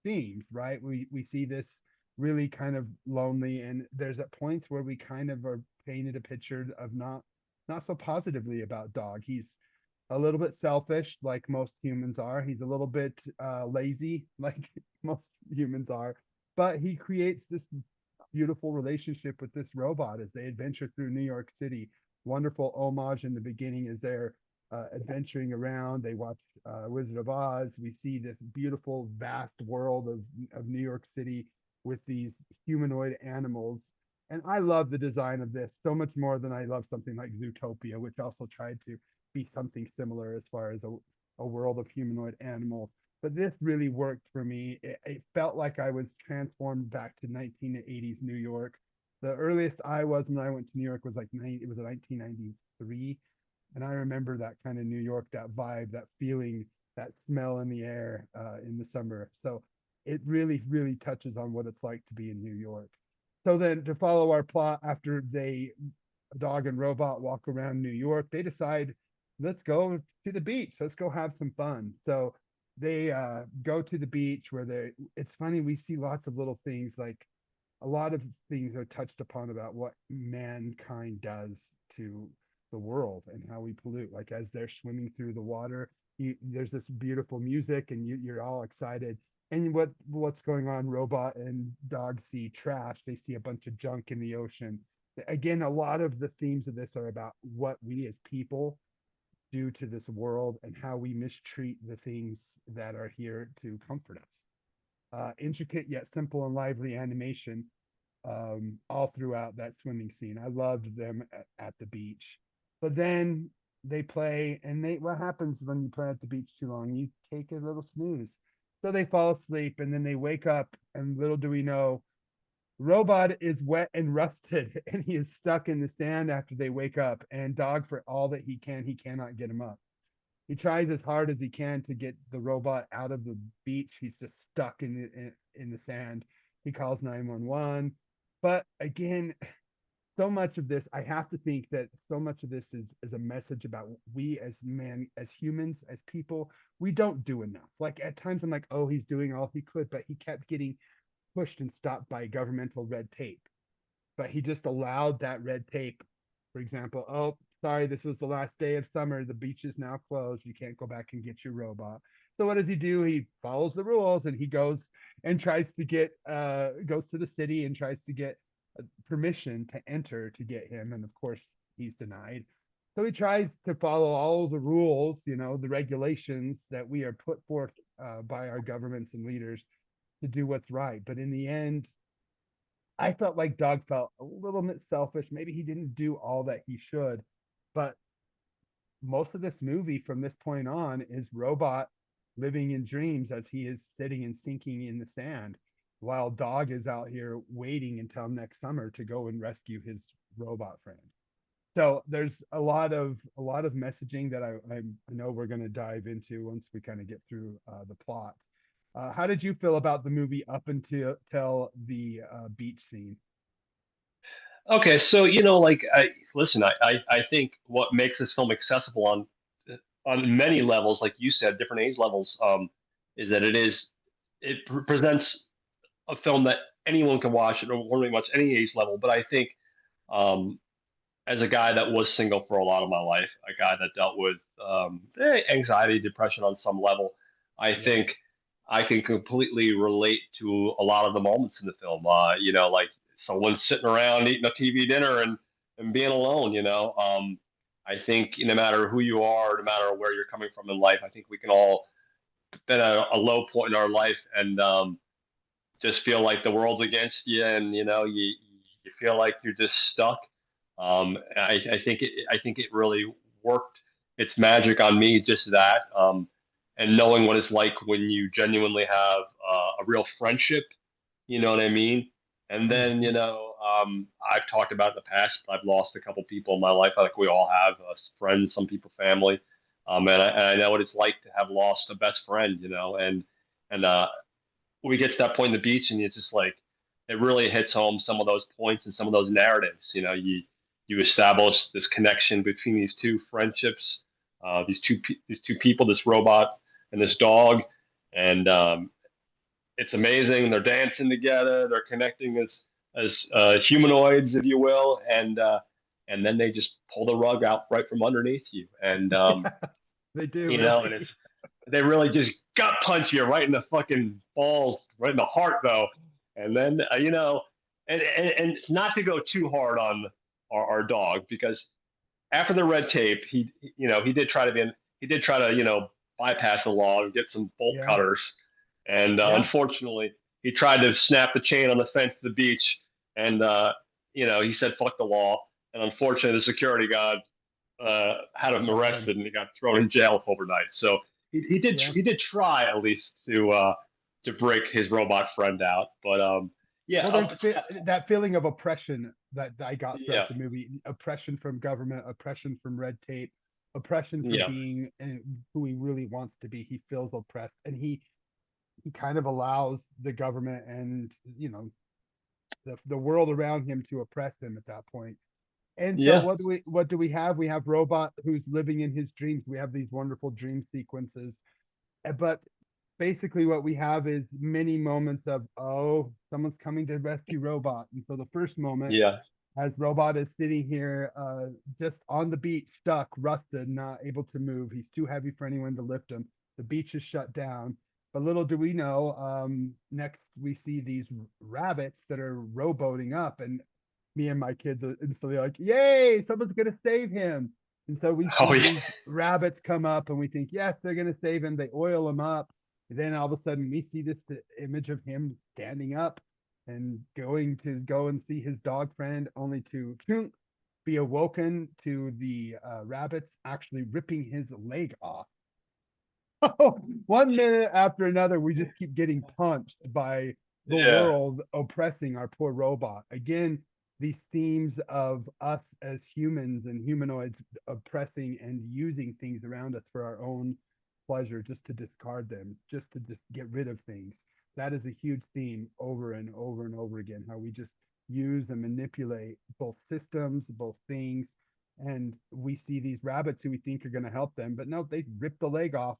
B: themes, right? We see this really kind of lonely, and there's at points where we kind of are painted a picture of not so positively about Dog. He's a little bit selfish, like most humans are. He's a little bit lazy, like most humans are. But he creates this beautiful relationship with this robot as they adventure through New York City. Wonderful homage in the beginning as they're adventuring around. They watch Wizard of Oz. We see this beautiful, vast world of New York City with these humanoid animals. And I love the design of this so much more than I love something like Zootopia, which also tried to be something similar as far as a world of humanoid animals. But this really worked for me. It felt like I was transformed back to 1980s New York. The earliest I was when I went to New York was like it was 1993, and I remember that kind of New York, that vibe, that feeling, that smell in the air in the summer. So it really, really touches on what it's like to be in New York. So then, to follow our plot, after they Dog and Robot walk around New York, they decide, let's go to the beach. Let's go have some fun. So they go to the beach where they, it's funny, we see lots of little things, like a lot of things are touched upon about what mankind does to the world and how we pollute. Like as they're swimming through the water, there's this beautiful music and you're all excited. And what's going on? Robot and Dog see trash. They see a bunch of junk in the ocean. Again, a lot of the themes of this are about what we as people do to this world and how we mistreat the things that are here to comfort us. Intricate yet simple and lively animation all throughout that swimming scene. I loved them at the beach. But then they play, and what happens when you play at the beach too long? You take a little snooze. So they fall asleep, and then they wake up, and little do we know, Robot is wet and rusted, and he is stuck in the sand after they wake up. And Dog, for all that he cannot get him up. He tries as hard as he can to get the robot out of the beach. He's just stuck in the sand. He calls 911. But again, so much of this, I have to think that so much of this is a message about we as humans, as people, we don't do enough. Like at times I'm like, oh, he's doing all he could, but he kept getting pushed and stopped by governmental red tape, but he just allowed that red tape. For example, oh, sorry, this was the last day of summer. The beach is now closed. You can't go back and get your robot. So what does he do? He follows the rules and he goes and tries to get goes to the city and tries to get permission to enter to get him. And of course, he's denied. So he tries to follow all the rules, the regulations that we are put forth by our governments and leaders to do what's right. But in the end, I felt like Doug felt a little bit selfish. Maybe he didn't do all that he should, but most of this movie from this point on is Robot living in dreams as he is sitting and sinking in the sand, while Dog is out here waiting until next summer to go and rescue his robot friend. So there's a lot of messaging that I know we're going to dive into once we kind of get through the plot. How did you feel about the movie up until the beach scene?
A: Okay, so like I listen, I think what makes this film accessible on many levels, like you said, different age levels, is that it presents a film that anyone can watch at pretty much any age level. But I think um, as a guy that was single for a lot of my life, a guy that dealt with anxiety, depression on some level, I
B: Yeah.
A: think I can completely relate to a lot of the moments in the film. Like someone sitting around eating a TV dinner and being alone. I think no matter who you are, no matter where you're coming from in life, I think we can all been a low point in our life, and just feel like the world's against you, and you feel like you're just stuck. I think it really worked its magic on me, just that, and knowing what it's like when you genuinely have a real friendship. You know what I mean? And then
B: Mhm.
A: I've talked about it in the past. I've lost a couple people in my life, like we all have, friends, some people, family, and I know what it's like to have lost a best friend. And we get to that point in the beach, and it's just like it really hits home some of those points and some of those narratives. You establish this connection between these two friendships, these two people, this robot and this dog, and it's amazing. They're dancing together. They're connecting as humanoids, if you will, and then they just pull the rug out right from underneath you, and
B: They do
A: and it's
B: really.
A: they really just gut punch you right in the fucking balls, right in the heart, though. And then and not to go too hard on our dog, because after the red tape, he did try to bypass the law and get some bolt
B: Yeah.
A: cutters, and
B: Yeah.
A: unfortunately, he tried to snap the chain on the fence of the beach, and he said fuck the law, and unfortunately, the security guard had him
B: Got him.
A: arrested, and he got thrown in jail overnight. So
B: Yeah.
A: he did try at least to break his robot friend out, but yeah,
B: Well, that feeling of oppression that I got
A: yeah,
B: throughout the movie, oppression from government, oppression from red tape, oppression from
A: yeah,
B: being who he really wants to be. He feels oppressed, and he kind of allows the government and the world around him to oppress him at that point. And so
A: yeah,
B: what do we have? We have Robot who's living in his dreams. We have these wonderful dream sequences. But basically what we have is many moments of, oh, someone's coming to rescue Robot. And so the first moment,
A: yeah.
B: as Robot is sitting here just on the beach, stuck, rusted, not able to move. He's too heavy for anyone to lift him. The beach is shut down. But little do we know, next we see these rabbits that are rowboating up, and me and my kids are instantly like, "Yay! Someone's gonna save him!" And so we
A: Oh
B: see
A: yeah,
B: these rabbits come up, and we think, "Yes, they're gonna save him." They oil him up. And then all of a sudden, we see this image of him standing up and going to go and see his dog friend, only to be awoken to the rabbits actually ripping his leg off. 1 minute after another, we just keep getting punched by the
A: yeah.
B: world oppressing our poor robot. Again, these themes of us as humans and humanoids oppressing and using things around us for our own pleasure, just to discard them, just to just get rid of things. That is a huge theme over and over and over again, how we just use and manipulate both systems, both things. And we see these rabbits who we think are going to help them, but no, they rip the leg off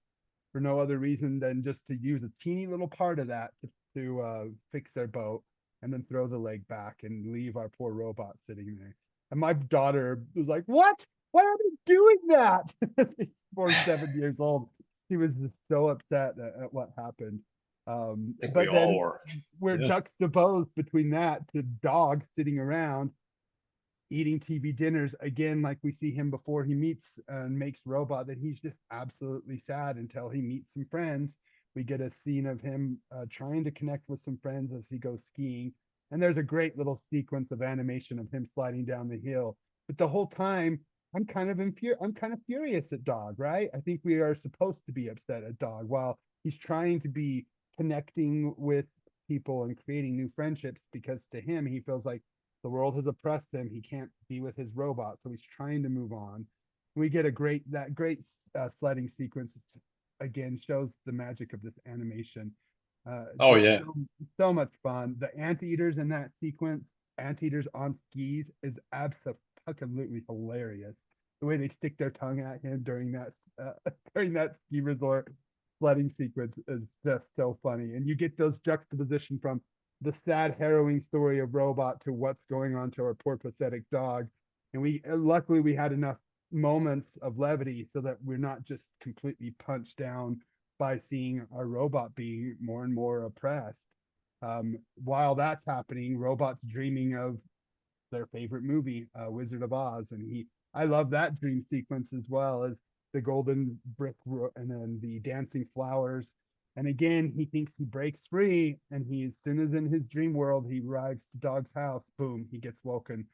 B: for no other reason than just to use a teeny little part of that to fix their boat, and then throw the leg back and leave our poor robot sitting there. And my daughter was like, "What? Why are they doing that?" She's 4, 7 years old. She was just so upset at what happened.
A: I think we
B: But
A: all
B: then
A: were.
B: we're
A: Yeah.
B: juxtaposed between that to dogs sitting around eating TV dinners again, like we see him before he meets and makes Robot, that he's just absolutely sad until he meets some friends. We get a scene of him trying to connect with some friends as he goes skiing, and there's a great little sequence of animation of him sliding down the hill. But the whole time, I'm kind of furious at Dog, right? I think we are supposed to be upset at Dog while he's trying to be connecting with people and creating new friendships, because to him he feels like the world has oppressed him. He can't be with his robot, so he's trying to move on. We get that great sledding sequence. Again, shows the magic of this animation.
A: Oh
B: Just
A: yeah.
B: so much fun. The anteaters in that sequence, anteaters on skis, is absolutely hilarious. The way they stick their tongue at him during that during that ski resort sledding sequence is just so funny. And you get those juxtaposition from the sad, harrowing story of Robot to what's going on to our poor, pathetic dog. And we luckily we had enough moments of levity so that we're not just completely punched down by seeing our robot being more and more oppressed. While that's happening, Robot's dreaming of their favorite movie, Wizard of Oz, and I love that dream sequence as well as the golden brick and then the dancing flowers. And again, he thinks he breaks free, and he, as soon as in his dream world, he arrives to Dog's house, boom, he gets woken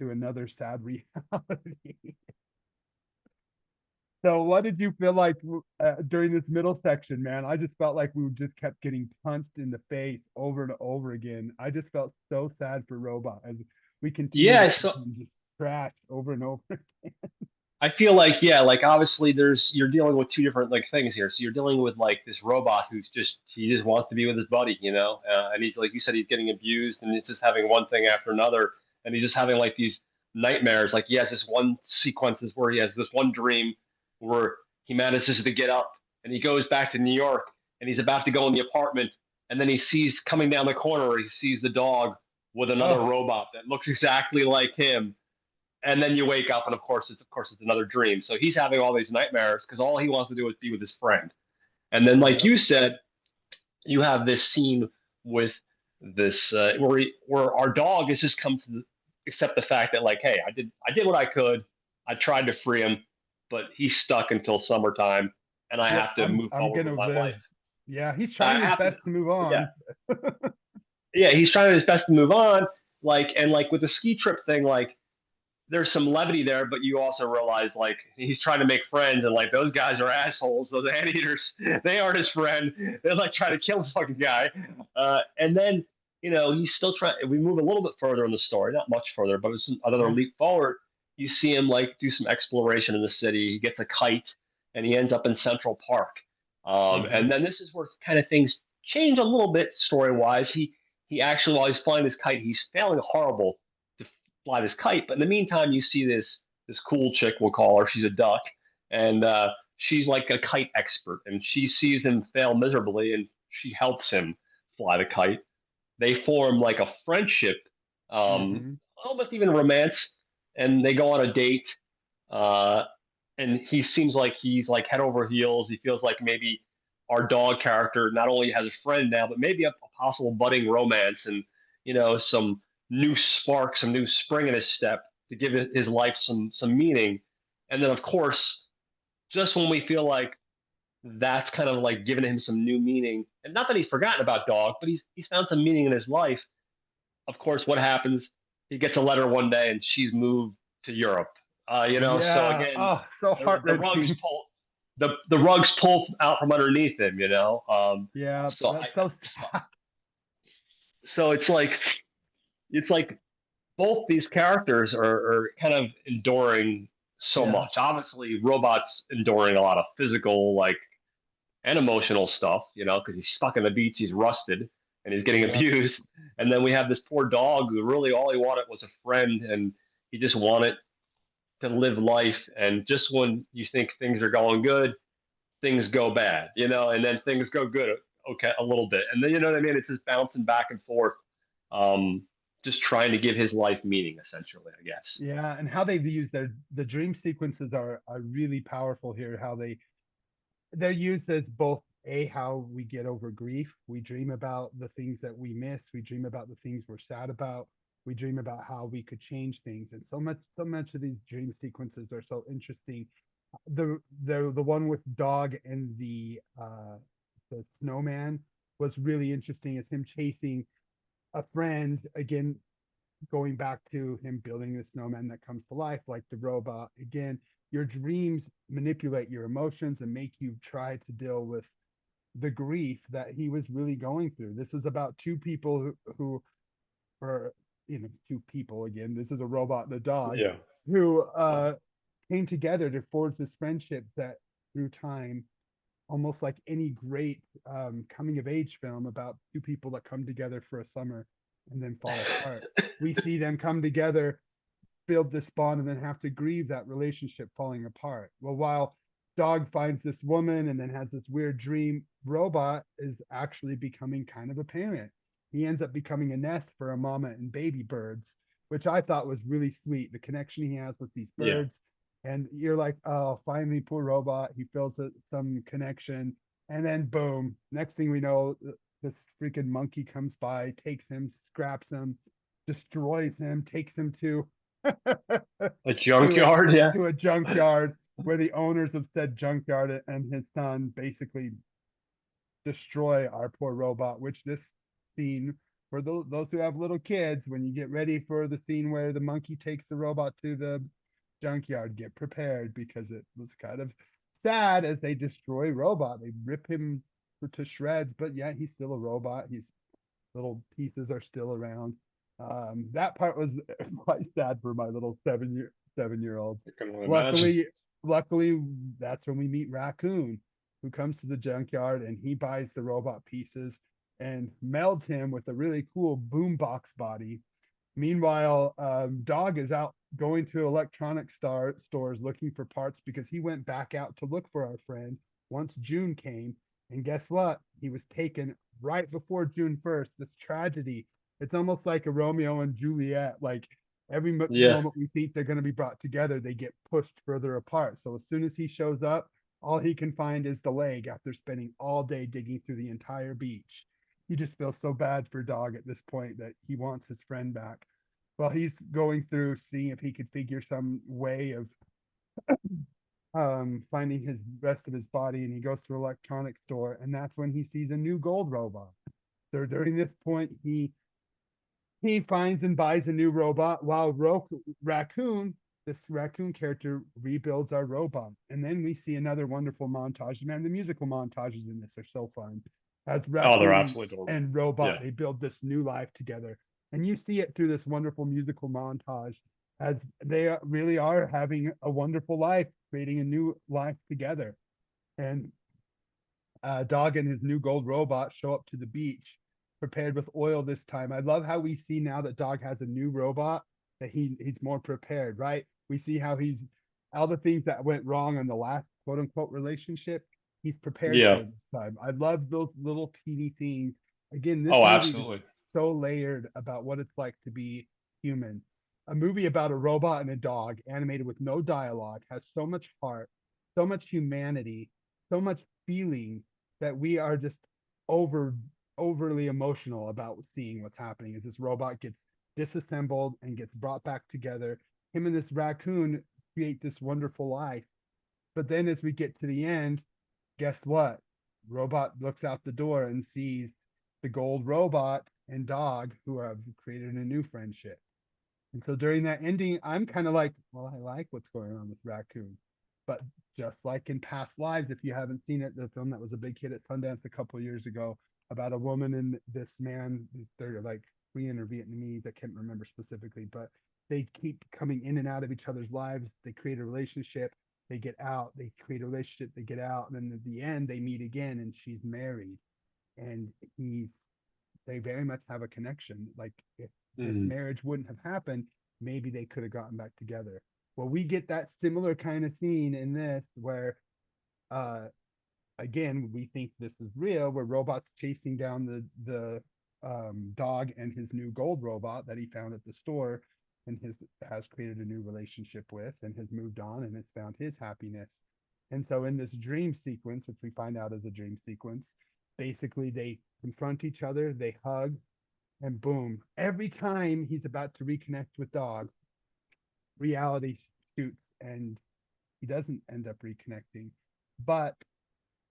B: to another sad reality. So, what did you feel like during this middle section, man? I just felt like we just kept getting punched in the face over and over again. I just felt so sad for Robot as we continue to
A: Yeah,
B: see
A: so
B: him just crash over and over.
A: I feel like, yeah, like obviously you're dealing with two different like things here. So you're dealing with like this robot he just wants to be with his buddy, and he's like you said, he's getting abused, and he's just having one thing after another, and he's just having like these nightmares. Like he has this one sequences where he has this one dream where he manages to get up and he goes back to New York, and he's about to go in the apartment, and then he sees coming down the corner, he sees the dog with another
B: Oh,
A: robot that looks exactly like him, and then you wake up and of course it's another dream. So he's having all these nightmares because all he wants to do is be with his friend. And then like
B: yep.
A: you said, you have this scene with this where our dog has just come to accept the fact that like, hey, I did what I could, I tried to free him, but he's stuck until summertime, and I
B: Yep.
A: have to move
B: I'm
A: forward
B: gonna
A: with my
B: live.
A: life.
B: Yeah, he's
A: I
B: trying his
A: have to.
B: best to move
A: Yeah,
B: on.
A: yeah, he's trying his best to move on. Like, and like with the ski trip thing, like there's some levity there, but you also realize like he's trying to make friends, and like those guys are assholes. Those anteaters, they aren't his friend. They're like trying to kill the fucking guy. And then he's still trying. We move a little bit further in the story, not much further, but it's another
B: Yeah.
A: leap forward. You see him like do some exploration in the city. He gets a kite, and he ends up in Central Park.
B: Hmm.
A: And then this is where kind of things change a little bit story wise. He actually, while he's flying this kite, he's failing horrible to fly this kite. But in the meantime, you see this cool chick, we'll call her. She's a duck, and she's like a kite expert, and she sees him fail miserably, and she helps him fly the kite. They form like a friendship,
B: Hmm.
A: almost even romance, and they go on a date. Uh, and he seems like he's like head over heels. He feels like maybe our dog character not only has a friend now, but maybe a possible budding romance, and some new spark, some new spring in his step to give his life some meaning. And then of course, just when we feel like that's kind of like giving him some new meaning, and not that he's forgotten about dog, but he's found some meaning in his life. Of course, what happens? He gets a letter one day, and she's moved to Europe. So
B: Yeah.
A: again,
B: Oh, so
A: the rugs
B: heart-wrenching.
A: pull the rugs pull out from underneath him.
B: Yeah,
A: So I
B: that's so sad.
A: so it's like both these characters are kind of enduring so
B: Yeah.
A: much. Obviously, robots enduring a lot of physical like and emotional stuff, because he's stuck in the beach, he's rusted, and he's getting
B: Yep.
A: abused. And then we have this poor dog who really all he wanted was a friend, and he just wanted to live life. And just when you think things are going good, things go bad, and then things go good, okay, a little bit, and then you know what I mean. It's just bouncing back and forth, um, just trying to give his life meaning, essentially, I guess.
B: Yeah, and how they've used the dream sequences are really powerful here. How they're used as both a how we get over grief. We dream about the things that we miss. We dream about the things we're sad about. We dream about how we could change things. And so much of these dream sequences are so interesting. The one with dog and the snowman was really interesting, as him chasing a friend again, going back to him building the snowman that comes to life like the robot again. Your dreams manipulate your emotions and make you try to deal with the grief that he was really going through. This was about two people who are, two people again. This is a robot and a dog
A: Yeah.
B: who came together to forge this friendship that through time, almost like any great coming of age film about two people that come together for a summer and then fall apart. We see them come together, build this bond, and then have to grieve that relationship falling apart. Well, while Dog finds this woman and then has this weird dream, Robot is actually becoming kind of a parent. He ends up becoming a nest for a mama and baby birds, which I thought was really sweet. The connection he has with these
A: Yeah.
B: birds. And you're like, oh, finally, poor Robot. He feels some connection. And then, boom, next thing we know, this freaking monkey comes by, takes him, scraps him, destroys him, takes him to
A: A
B: to a
A: junkyard. Yeah.
B: to a junkyard where the owners of said junkyard and his son basically destroy our poor robot, which this scene, for those who have little kids, when you get ready for the scene where the monkey takes the robot to the junkyard, get prepared because it was kind of sad as they destroy robot. They rip him to shreds, but yeah, he's still a robot. He's little pieces are still around. That part was quite sad for my little 7-year old.
A: I can only imagine.
B: Luckily, luckily, that's when we meet Raccoon, who comes to the junkyard and he buys the robot pieces and melds him with a really cool boombox body. Meanwhile, Dog is out going to electronic stores looking for parts because he went back out to look for our friend once June came. And guess what? He was taken right before June 1st. This tragedy. It's almost like a Romeo and Juliet. Like every
A: Yeah.
B: moment we think they're going to be brought together, they get pushed further apart. So as soon as he shows up, all he can find is the leg after spending all day digging through the entire beach. He just feels so bad for Dog at this point that he wants his friend back. Well, he's going through seeing if he could figure some way of finding his rest of his body, and he goes to an electronics store, and that's when he sees a new gold robot. So during this point, he finds and buys a new robot while Raccoon, this raccoon character, rebuilds our robot. And then we see another wonderful montage. Man, the musical montages in this are so fun. As
A: Oh, they're
B: Raccoon
A: absolutely adorable.
B: and Robot,
A: Yeah.
B: they build this new life together. And you see it through this wonderful musical montage as they really are having a wonderful life, creating a new life together. And Dog and his new gold robot show up to the beach prepared with oil this time. I love how we see now that Dog has a new robot that he's more prepared, right? We see how he's all the things that went wrong in the last quote unquote relationship, he's prepared
A: Yeah.
B: for this time. I love those little teeny things. Again, this
A: Oh,
B: movie is
A: absolutely.
B: so layered about what it's like to be human. A movie about a robot and a dog, animated with no dialogue, has so much heart, so much humanity, so much feeling that we are just over overly emotional about seeing what's happening as this robot gets disassembled and gets brought back together. Him and this raccoon create this wonderful life. But then as we get to the end, guess what? Robot looks out the door and sees the gold robot and dog who have created a new friendship. And so during that ending, I'm kind of like, well, I like what's going on with Raccoon. But just like in past lives, if you haven't seen it, the film that was a big hit at Sundance a couple of years ago about a woman and this man, they're like Korean or Vietnamese, I can't remember specifically, but they keep coming in and out of each other's lives. They create a relationship, they get out, they create a relationship, they get out, and then at the end they meet again and she's married and he's they very much have a connection. Like if this
A: Mhm.
B: marriage wouldn't have happened, maybe they could have gotten back together. Well, we get that similar kind of scene in this where uh again we think this is real, where robots chasing down the dog and his new gold robot that he found at the store and his has created a new relationship with and has moved on and has found his happiness. And so in this dream sequence, which we find out is a dream sequence, basically they confront each other, they hug, and boom, every time he's about to reconnect with Dog, reality shoots and he doesn't end up reconnecting. But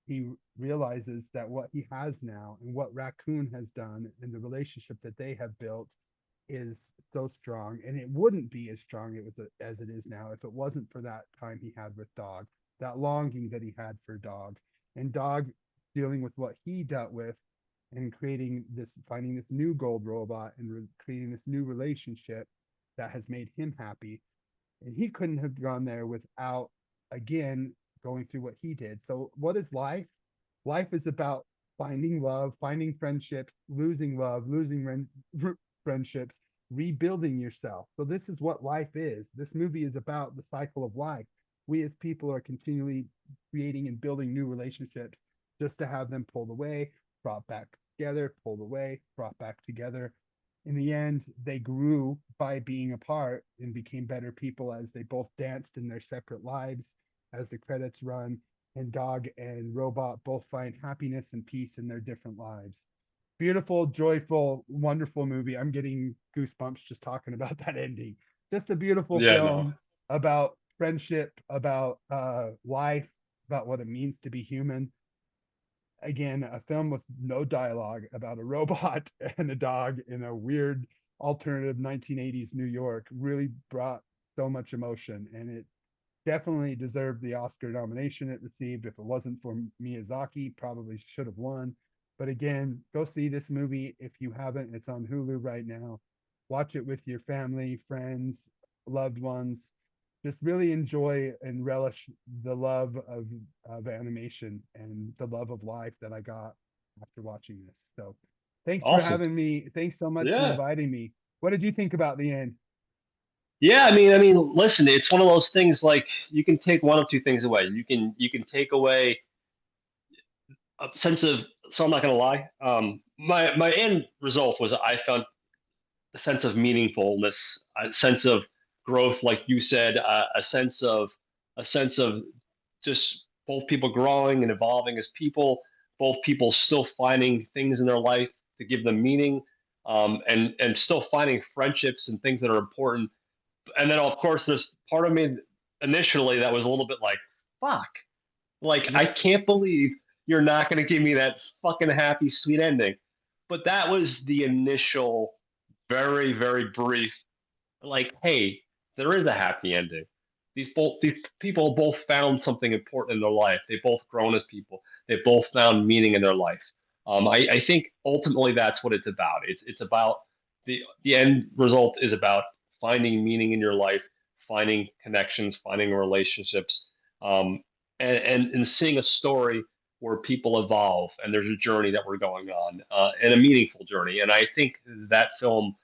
B: he realizes that what he has now and what Raccoon has done and the relationship that they have built is so strong, and it wouldn't be as strong as it is now if it wasn't for that time he had with Dog, that longing that he had for Dog, and Dog dealing with what he dealt with and creating this, finding this new gold robot and creating this new relationship that has made him happy. And he couldn't have gone there without, again, going through what he did. So, what is life? Life is about finding love, finding friendships, losing love, losing friendships, rebuilding yourself. So, this is what life is. This movie is about the cycle of life. We as people are continually creating and building new relationships just to have them pulled away, brought back together, pulled away, brought back together. In the end, they grew by being apart and became better people as they both danced in their separate lives as the credits run, and Dog and Robot both find happiness and peace in their different lives. Beautiful, joyful, wonderful movie. I'm getting goosebumps just talking about that ending. Just a beautiful
A: Yeah. No.
B: film about friendship, about life, about what it means to be human. again, a film with no dialogue about a robot and a dog in a weird alternative 1980s New York really brought so much emotion, and it definitely deserved the Oscar nomination it received. If it wasn't for Miyazaki, probably should have won. But again, go see this movie if you haven't. It's on Hulu right now. Watch it with your family, friends, loved ones. Just really enjoy and relish the love of animation and the love of life that I got after watching this. So thanks for
A: Awesome.
B: having me. Thanks so much for
A: Yeah.
B: inviting me. What did you think about the end?
A: Yeah, listen, it's one of those things like you can take one of two things away. You can take away a sense of, so I'm not gonna lie. My end result was I found a sense of meaningfulness, a sense of growth, like you said, a sense of just both people growing and evolving as people, both people still finding things in their life to give them meaning, and still finding friendships and things that are important. And then of course there's part of me initially that was a little bit like, fuck, like I
B: Yep.
A: can't believe you're not going to give me that fucking happy sweet ending. But that was the initial, very very brief, like, hey, there is a happy ending. These people both found something important in their life. They both grown as people. They both found meaning in their life. I think ultimately that's what it's about. It's about the end result is about finding meaning in your life, finding connections, finding relationships, um, and seeing a story where people evolve and there's a journey that we're going on, and a meaningful journey. And I think that film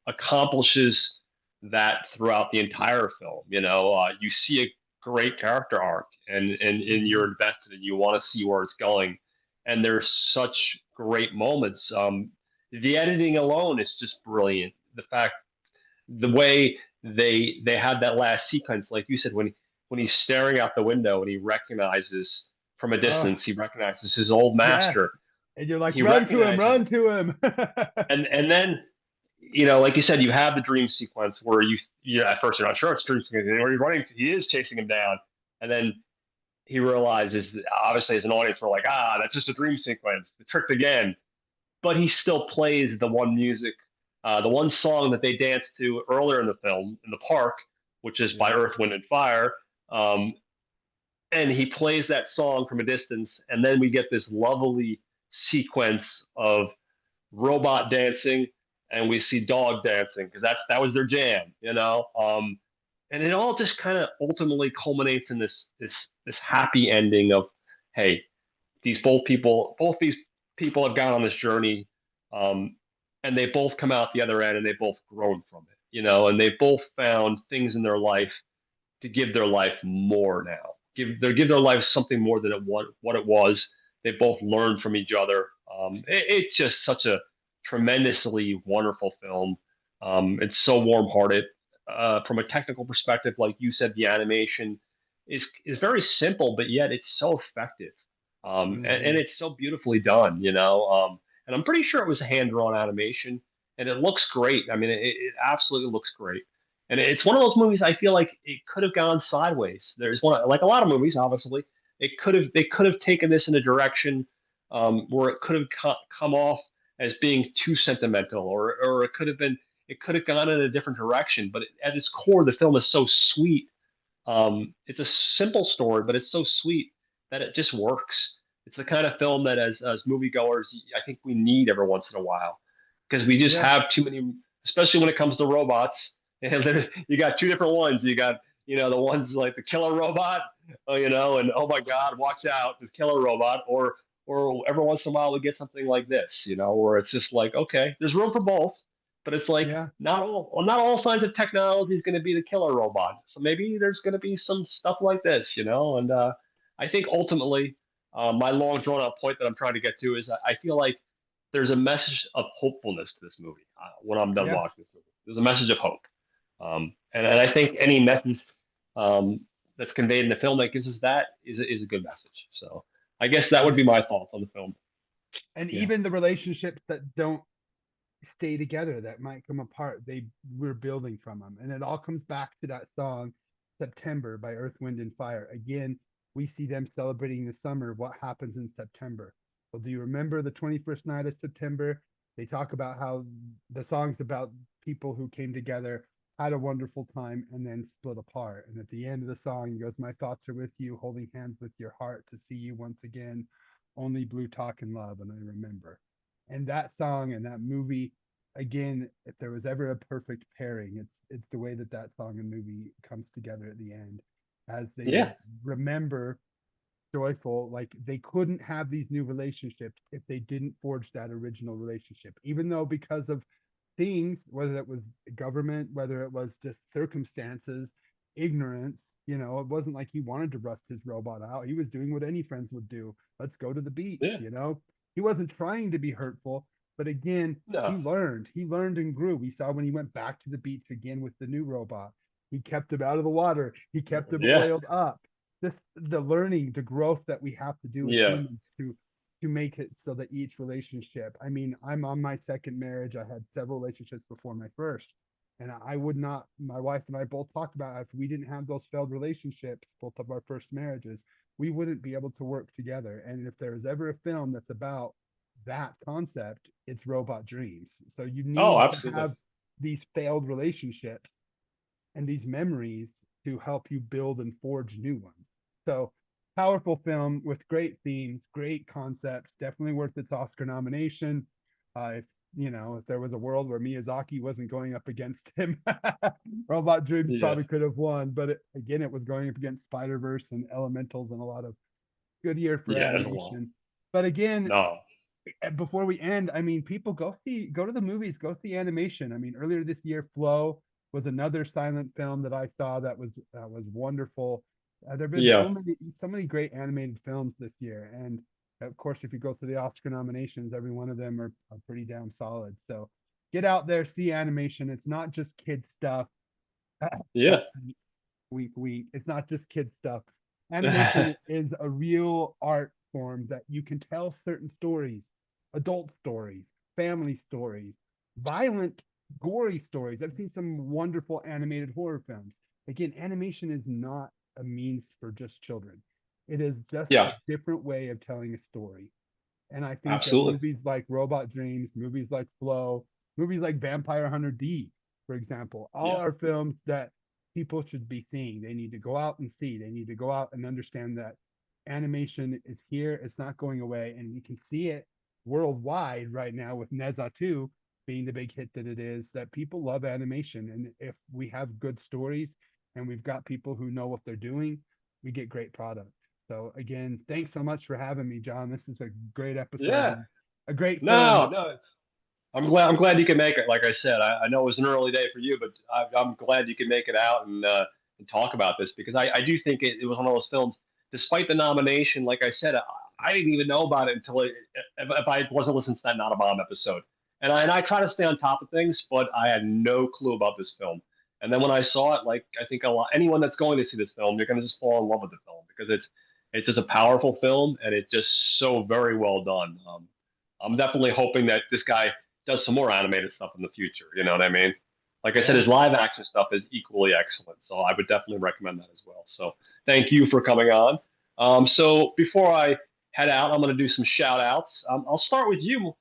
A: accomplishes that throughout the entire film. You see a great character arc, and
B: Mhm.
A: you're invested and you want to see where it's going. And there's such great moments. The editing alone is just brilliant. The way they had that last sequence, like you said, when he's staring out the window and he recognizes from a
B: Oh,
A: distance, he recognizes his old
B: yes.
A: master.
B: And you're like,
A: He
B: run to him,
A: recognizes
B: run
A: it,
B: to him.
A: and then like you said, you have the dream sequence where at first you're not sure it's dream sequence, where he's running, he is chasing him down, and then he realizes that obviously as an audience we're like, that's just a dream sequence, the tricked again. But he still plays the one music, the one song that they danced to earlier in the film in the park, which is by
B: Yeah.
A: Earth, Wind, and Fire. Um, and he plays that song from a distance, and then we get this lovely sequence of robot dancing and we see dog dancing because that was their jam. And it all just kind of ultimately culminates in this happy ending of, hey, both these people have gone on this journey, um, and they both come out the other end and they both grown from it, and they both found things in their life to give their life more now. Give their life something more than what it was. They both learned from each other. It's just such a tremendously wonderful film. It's so warm-hearted. From a technical perspective, like you said, the animation is very simple, but yet it's so effective. And
B: Hmm.
A: it's so beautifully done. And I'm pretty sure it was hand-drawn animation, and it looks great. It absolutely looks great. And it's one of those movies I feel like it could have gone sideways. There's one, like a lot of movies, obviously, they could have taken this in a direction, where it could have come off as being too sentimental, or it could have gone in a different direction. But at its core, the film is so sweet. It's a simple story, but it's so sweet that it just works. It's the kind of film that, as moviegoers, I think we need every once in a while, because we just
B: Yeah.
A: have too many, especially when it comes to robots. And you got two different ones. You got the ones like the killer robot, and oh my God, watch out, the killer robot, or every once in a while we get something like this, where it's just like, okay, there's room for both, but it's like
B: Yeah.
A: not all signs of technology is going to be the killer robot. So maybe there's going to be some stuff like this. And I think ultimately, my long drawn out point that I'm trying to get to is I feel like there's a message of hopefulness to this movie, when I'm done
B: Yeah.
A: watching this movie. There's a message of hope. And I think any message, that's conveyed in the film that gives us that is a good message. So I guess that would
B: And
A: be my thoughts on the film.
B: and
A: Yeah.
B: even the relationships that don't stay together, that might come apart, we're building from them. And it all comes back to that song September by Earth, Wind and Fire. Again, we see them celebrating the summer, what happens in September. Well, do you remember the 21st Night of September? They talk about how the song's about people who came together, had a wonderful time, and then split apart. And at the end of the song, he goes, "My thoughts are with you, holding hands with your heart to see you once again. Only blue talk and love, and I remember." And that song and that movie, again, if there was ever a perfect pairing, it's the way that that song and movie comes together at the end, as they
A: Yeah,
B: remember joyful. Like they couldn't have these new relationships if they didn't forge that original relationship, even though because of things, whether it was government, whether it was just circumstances, ignorance, it wasn't like he wanted to rust his robot out. He was doing what any friends would do. Let's go to the beach,
A: yeah,
B: he wasn't trying to be hurtful, but again,
A: no,
B: he learned and grew. We saw when he went back to the beach again with the new robot, he kept him out of the water, he kept him
A: yeah,
B: oiled up. Just the learning, the growth that we have to do as
A: yeah,
B: humans to make it so that each relationship. I mean, I'm on my second marriage. I had several relationships before my first. And I would not, my wife and I both talked about if we didn't have those failed relationships, both of our first marriages, we wouldn't be able to work together. And if there was ever a film that's about that concept, it's Robot Dreams. So you
A: oh,
B: need to
A: absolutely,
B: have these failed relationships and these memories to help you build and forge new ones. So powerful film with great themes, great concepts, definitely worth its Oscar nomination. If if there was a world where Miyazaki wasn't going up against him, Robot Dreams
A: yeah,
B: probably could have won. But again, it was going up against Spider Verse and Elementals and a lot of good year for
A: yeah. There's a lot.
B: animation. But again,
A: No,
B: before we end, I mean, people go to the movies, go see animation. I mean, earlier this year, Flow was another silent film that I saw that was wonderful. There've been
A: yeah,
B: so many great animated films this year, and of course, if you go through the Oscar nominations, every one of them are pretty damn solid. So get out there, see animation. It's not just kid stuff.
A: yeah,
B: Wink, wink. It's not just kid stuff. Animation is a real art form that you can tell certain stories, adult stories, family stories, violent, gory stories. I've seen some wonderful animated horror films. Again, animation is not a means for just children. It is just a
A: yeah,
B: different way of telling a story. And I think that
A: absolutely,
B: movies like Robot Dreams, movies like Flow, movies like Vampire Hunter D, for example, all
A: yeah,
B: are films that people should be seeing. They need to go out and see. They need to go out and understand that animation is here. It's not going away. And we can see it worldwide right now with Neza 2 being the big hit that it is, that people love animation. And if we have good stories and we've got people who know what they're doing, we get great product. So again, thanks so much for having me, John. This is a great episode
A: yeah.
B: and a great film.
A: No, no. I'm glad you can make it. Like I said, I know it was an early day for you, but I'm glad you can make it out and talk about this because I do think it was one of those films. Despite the nomination, like I said, I didn't even know about it until if I wasn't listening to that Not a Bomb episode. And I try to stay on top of things, but I had no clue about this film. And then when I saw it, like I think anyone that's going to see this film, you're going to just fall in love with the film because it's just a powerful film and it's just so very well done. I'm definitely hoping that this guy does some more animated stuff in the future. You know what I mean? Like I said,
B: Yeah.
A: his live action stuff is equally excellent. So I would definitely recommend that as well. So thank you for coming on. So before I head out, I'm going to do some shout outs. I'll start with you,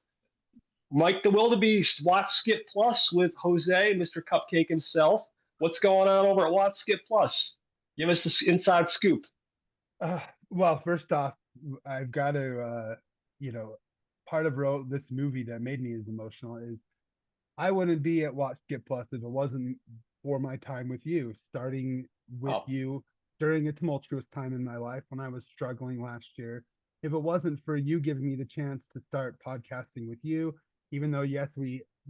A: Mike the Wildabeast, Watch Skip Plus with Jose, Mr. Cupcake himself. What's going on over at Watch Skip Plus? Give us the inside scoop.
B: Uh, well, first off, I've got to, you know, part of this movie that made me as emotional is I wouldn't be at Watch Get Plus if it wasn't for my time with you, starting with
A: Oh,
B: you during a tumultuous time in my life when I was struggling last year. If it wasn't for you giving me the chance to start podcasting with you, even though, yes,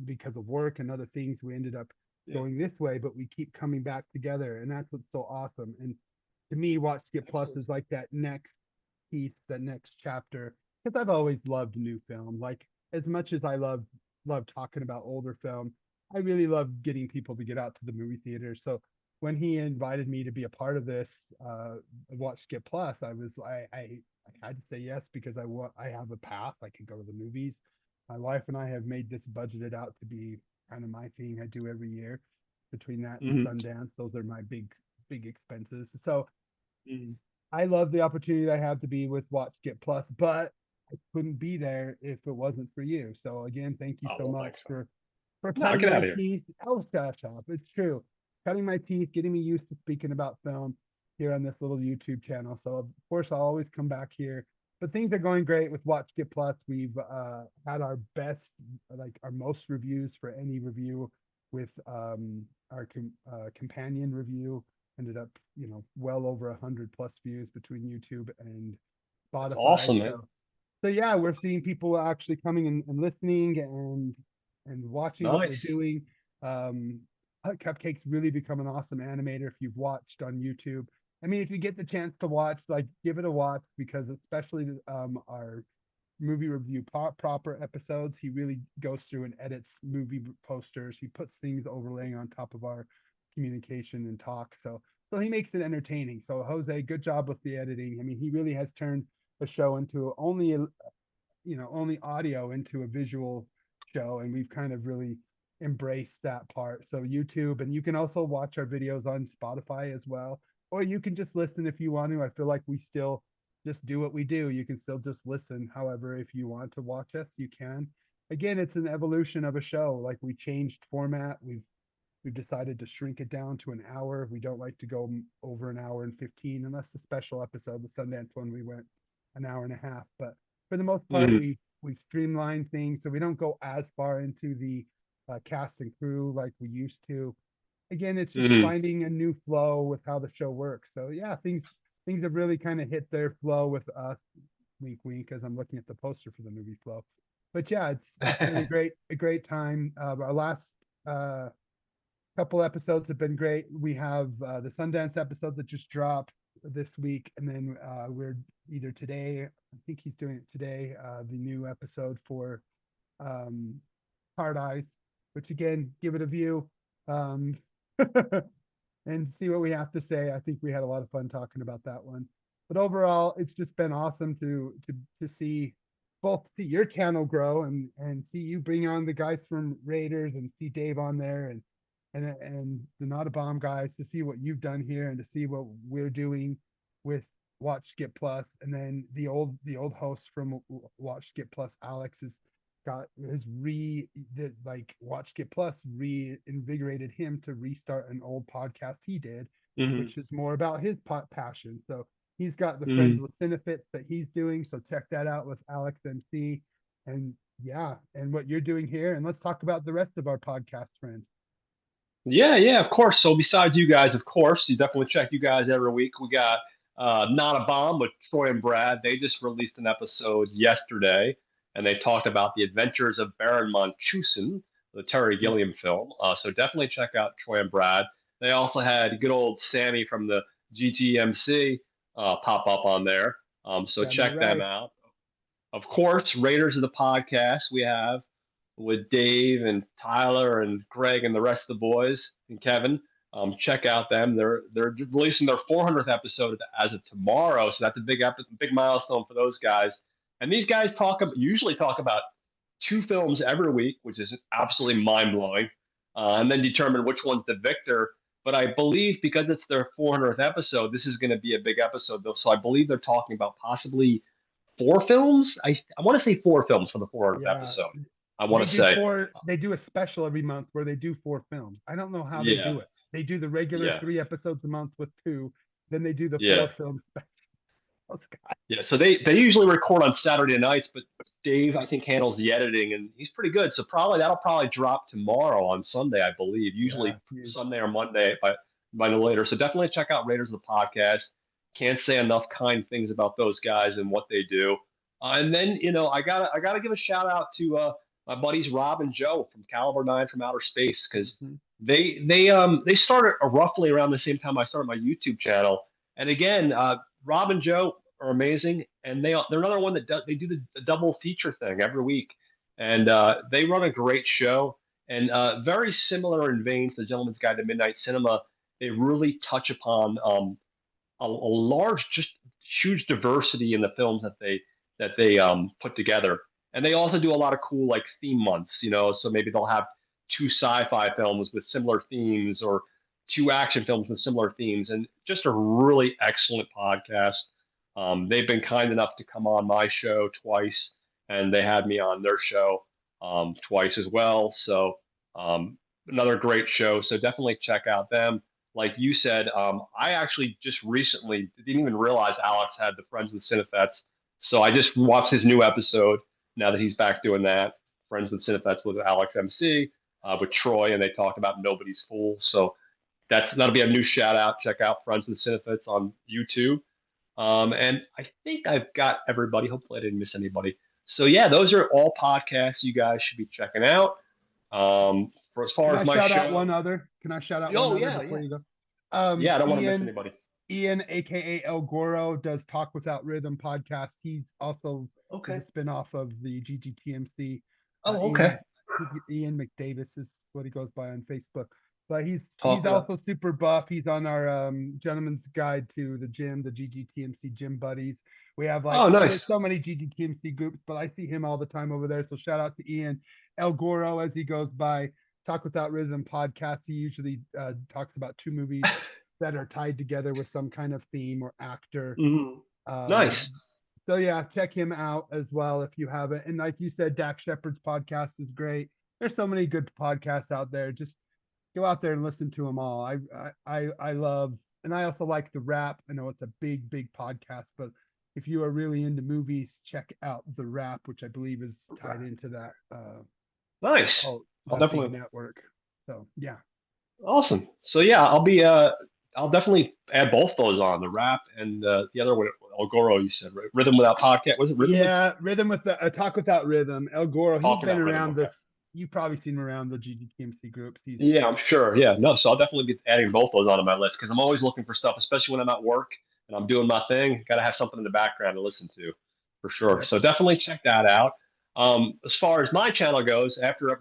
B: because of work and other things, we ended up
A: yeah,
B: going this way, but we keep coming back together. And that's what's so awesome. And to me, Watch Skip Plus
A: absolutely.
B: is like that next piece, that next chapter. Because I've always loved new film. Like as much as I love talking about older film, I really love getting people to get out to the movie theater. So when he invited me to be a part of this, Watch Skip Plus, I had to say yes because I have a path. I can go to the movies. My wife and I have made this budgeted out to be kind of my thing I do every year. Between that and
A: Mm-hmm.
B: Sundance, those are my big expenses. So
A: Mm-hmm.
B: I love the opportunity that I have to be with Watch Get Plus, but I couldn't be there if it wasn't for you. So again, thank you
A: Oh
B: so
A: well,
B: much
A: thanks, man.
B: for
A: No,
B: cutting
A: get
B: my
A: out of here.
B: teeth. Oh, shut up. It's true. Cutting my teeth, getting me used to speaking about film here on this little YouTube channel. So of course I'll always come back here. But things are going great with Watch Get Plus. We've had our best, like our most reviews for any review with our companion review. Ended up, well over 100+ views between YouTube and
A: That's
B: Spotify.
A: awesome, man.
B: So yeah, we're seeing people actually coming and listening and watching what we're
A: Nice.
B: doing. Um, Cupcake's really become an awesome animator. If you've watched on YouTube, I mean, if you get the chance to watch, like, give it a watch, because especially our movie review proper episodes, he really goes through and edits movie posters. He puts things overlaying on top of our communication and talk. So he makes it entertaining. So Jose, good job with the editing. I mean, he really has turned a show into only audio into a visual show, and we've kind of really embraced that part. So YouTube, and you can also watch our videos on Spotify as well, or you can just listen if you want to. I feel like we still just do what we do. You can still just listen. However, if you want to watch us, you can. Again, it's an evolution of a show. Like, we changed format. We've decided to shrink it down to an hour. We don't like to go over an hour and 15, unless the special episode, the Sundance one, we went an hour and a half. But for the most part,
A: Hmm.
B: we've streamlined things, so we don't go as far into the cast and crew like we used to. Again, it's just
A: Hmm.
B: finding a new flow with how the show works. So yeah, things have really kind of hit their flow with us. Wink, wink, as I'm looking at the poster for the movie Flow. But yeah, it's been a great time. Our last uh, couple episodes have been great. We have the Sundance episode that just dropped this week, and then we're either today, I think he's doing it today, the new episode for um, Hard Eyes, which, again, give it a view, um, and see what we have to say. I think we had a lot of fun talking about that one. But overall, it's just been awesome to see your channel grow, and see you bring on the guys from Raiders, and see Dave on there, and the Not a Bomb guys, to see what you've done here, and to see what we're doing with Watch Skip Plus. And then the old host from Watch Skip Plus, Alex, has like Watch Skip Plus reinvigorated him to restart an old podcast he did,
A: Hmm.
B: which is more about his passion. So he's got the Friends
A: Hmm.
B: with Benefits that he's doing. So check that out with Alex MC. And yeah, and what you're doing here. And let's talk about the rest of our podcast friends.
A: Yeah, yeah, of course. So besides you guys, of course, you definitely check you guys every week. We got Not a Bomb with Troy and Brad. They just released an episode yesterday, and they talked about the adventures of Baron Munchausen, the Terry
B: Yep.
A: Gilliam film. So definitely check out Troy and Brad. They also had good old Sammy from the GTMC pop up on there. So
B: Sammy
A: check them
B: Ray.
A: out. Of course, Raiders of the podcast we have with Dave and Tyler and Greg and the rest of the boys and Kevin. Check out them. They're releasing their 400th episode as of tomorrow, so that's a big milestone for those guys. And these guys usually talk about two films every week, which is absolutely mind blowing, and then determine which one's the victor. But I believe because it's their 400th episode, this is going to be a big episode, though. So I believe they're talking about possibly four films. I want to say four films for the 400th
B: Yeah.
A: episode. I want to say,
B: They do a special every month where they do four films. I don't know how they
A: yeah,
B: do it. They do the regular
A: yeah,
B: 3 episodes a month with two, then they do the
A: yeah,
B: four film specials.
A: yeah. So they usually record on Saturday nights, but Dave I think handles the editing, and he's pretty good. So that'll probably drop tomorrow on Sunday, I believe.
B: Yeah,
A: Usually
B: huge.
A: Sunday or Monday by no later. So definitely check out Raiders of the Podcast. Can't say enough kind things about those guys and what they do. And then I gotta give a shout out to my buddies Rob and Joe from Caliber 9 from Outer Space, because
B: Mhm.
A: they started roughly around the same time I started my YouTube channel. And again, Rob and Joe are amazing, and they're another one that they do the double feature thing every week, and they run a great show, and very similar in veins to the Gentleman's Guide to Midnight Cinema. They really touch upon a large, just huge diversity in the films that they put together. And they also do a lot of cool like theme months, so maybe they'll have two sci-fi films with similar themes or two action films with similar themes, and just a really excellent podcast. They've been kind enough to come on my show twice, and they had me on their show twice as well. So um, another great show. So definitely check out them. Like you said, I actually just recently didn't even realize Alex had the Friends with Cinefets. So I just watched his new episode now that he's back doing that. Friends with Cinefets with Alex MC, with Troy, and they talk about Nobody's Fool. So that'll be a new shout out. Check out Friends with Cinefits on YouTube. And I think I've got everybody. Hopefully, I didn't miss anybody. So yeah, those are all podcasts you guys should be checking out. For as
B: Can
A: far
B: I
A: as my
B: shout out one
A: show,
B: other? Can I shout out one
A: oh
B: other
A: yeah,
B: before
A: yeah,
B: you go?
A: yeah. I don't want to miss
B: Ian,
A: anybody.
B: Ian, aka El Goro, does Talk Without Rhythm podcast. He's also is a
A: Okay.
B: spinoff of the GGTMC.
A: Oh, okay.
B: Ian McDavis is what he goes by on Facebook. But he's
A: Talk about.
B: also super buff. He's on our Gentleman's Guide to the Gym, the GGTMC Gym Buddies. We have
A: Oh, nice.
B: there's so many GGTMC groups, but I see him all the time over there. So shout out to Ian El Goro as he goes by. Talk Without Rhythm podcast. He usually talks about two movies that are tied together with some kind of theme or actor.
A: Mhm.
B: Um,
A: Nice.
B: so yeah, check him out as well if you haven't. And like you said, Dak Shepard's podcast is great. There's so many good podcasts out there. Just go out there and listen to them all. I love, and I also like the Rap. I know it's a big podcast, but if you are really into movies, check out the Rap, which I believe is tied into that
A: Nice.
B: oh
A: I'll
B: that big
A: definitely.
B: network. So yeah.
A: Awesome. So yeah, I'll definitely add both those on the rap and the other one, Algoro. You said right? Rhythm Without Podcast. Was it Rhythm with
B: Yeah, Rhythm with the Talk Without Rhythm. El Goro, he's
A: Talk
B: been
A: Without Rhythm?
B: around
A: Okay.
B: this. You've probably seen him around the GGTMC groups. He's
A: Yeah, I'm sure. Yeah, no. So I'll definitely be adding both those onto my list because I'm always looking for stuff, especially when I'm at work and I'm doing my thing. Got to have something in the background to listen to, for sure.
B: yep.
A: So definitely check that out. As far as my channel goes, after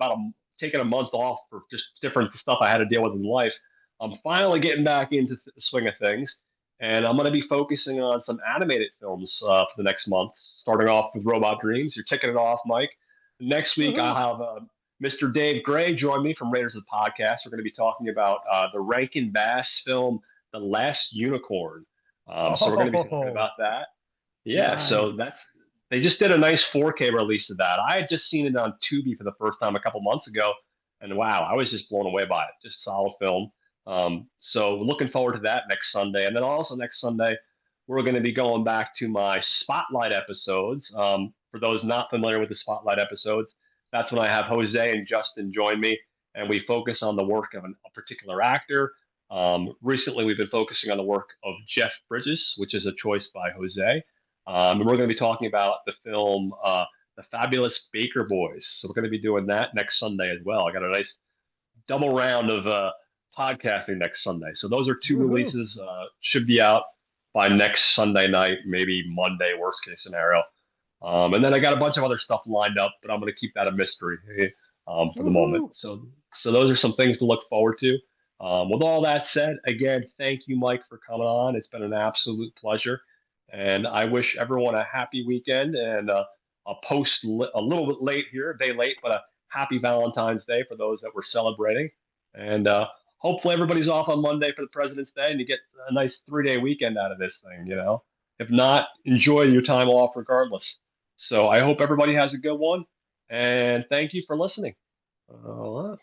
A: taking a month off for just different stuff I had to deal with in life, I'm finally getting back into the swing of things, and I'm going to be focusing on some animated films for the next month. Starting off with Robot Dreams. You're kicking it off, Mike. Next week I'll
B: Woohoo.
A: have Mr. Dave Gray joined me from Raiders of the Podcast. We're going to be talking about the Rankin Bass film, The Last Unicorn. So we're going to be talking
B: Oh,
A: about that. Yeah,
B: nice.
A: so they just did a nice 4K release of that. I had just seen it on Tubi for the first time a couple months ago, and wow, I was just blown away by it. Just solid film. So looking forward to that next Sunday, and then also next Sunday we're going to be going back to my Spotlight episodes. For those not familiar with the Spotlight episodes, that's when I have Jose and Justin join me, and we focus on the work of a particular actor. Recently, we've been focusing on the work of Jeff Bridges, which is a choice by Jose. And we're going to be talking about the film The Fabulous Baker Boys. So we're going to be doing that next Sunday as well. I got a nice double round of podcasting next Sunday. So those are two
B: Woohoo.
A: releases. Should be out by next Sunday night, maybe Monday, worst case scenario. And then I got a bunch of other stuff lined up, but I'm going to keep that a mystery for the moment.
B: Woohoo.
A: So those are some things to look forward to. With all that said, again, thank you, Mike, for coming on. It's been an absolute pleasure, and I wish everyone a happy weekend and a a little bit late here, a day late, but a happy Valentine's Day for those that were celebrating. And hopefully everybody's off on Monday for the President's Day, and you get a nice 3-day weekend out of this thing. If not, enjoy your time off regardless. So I hope everybody has a good one, and thank you for listening. Uh,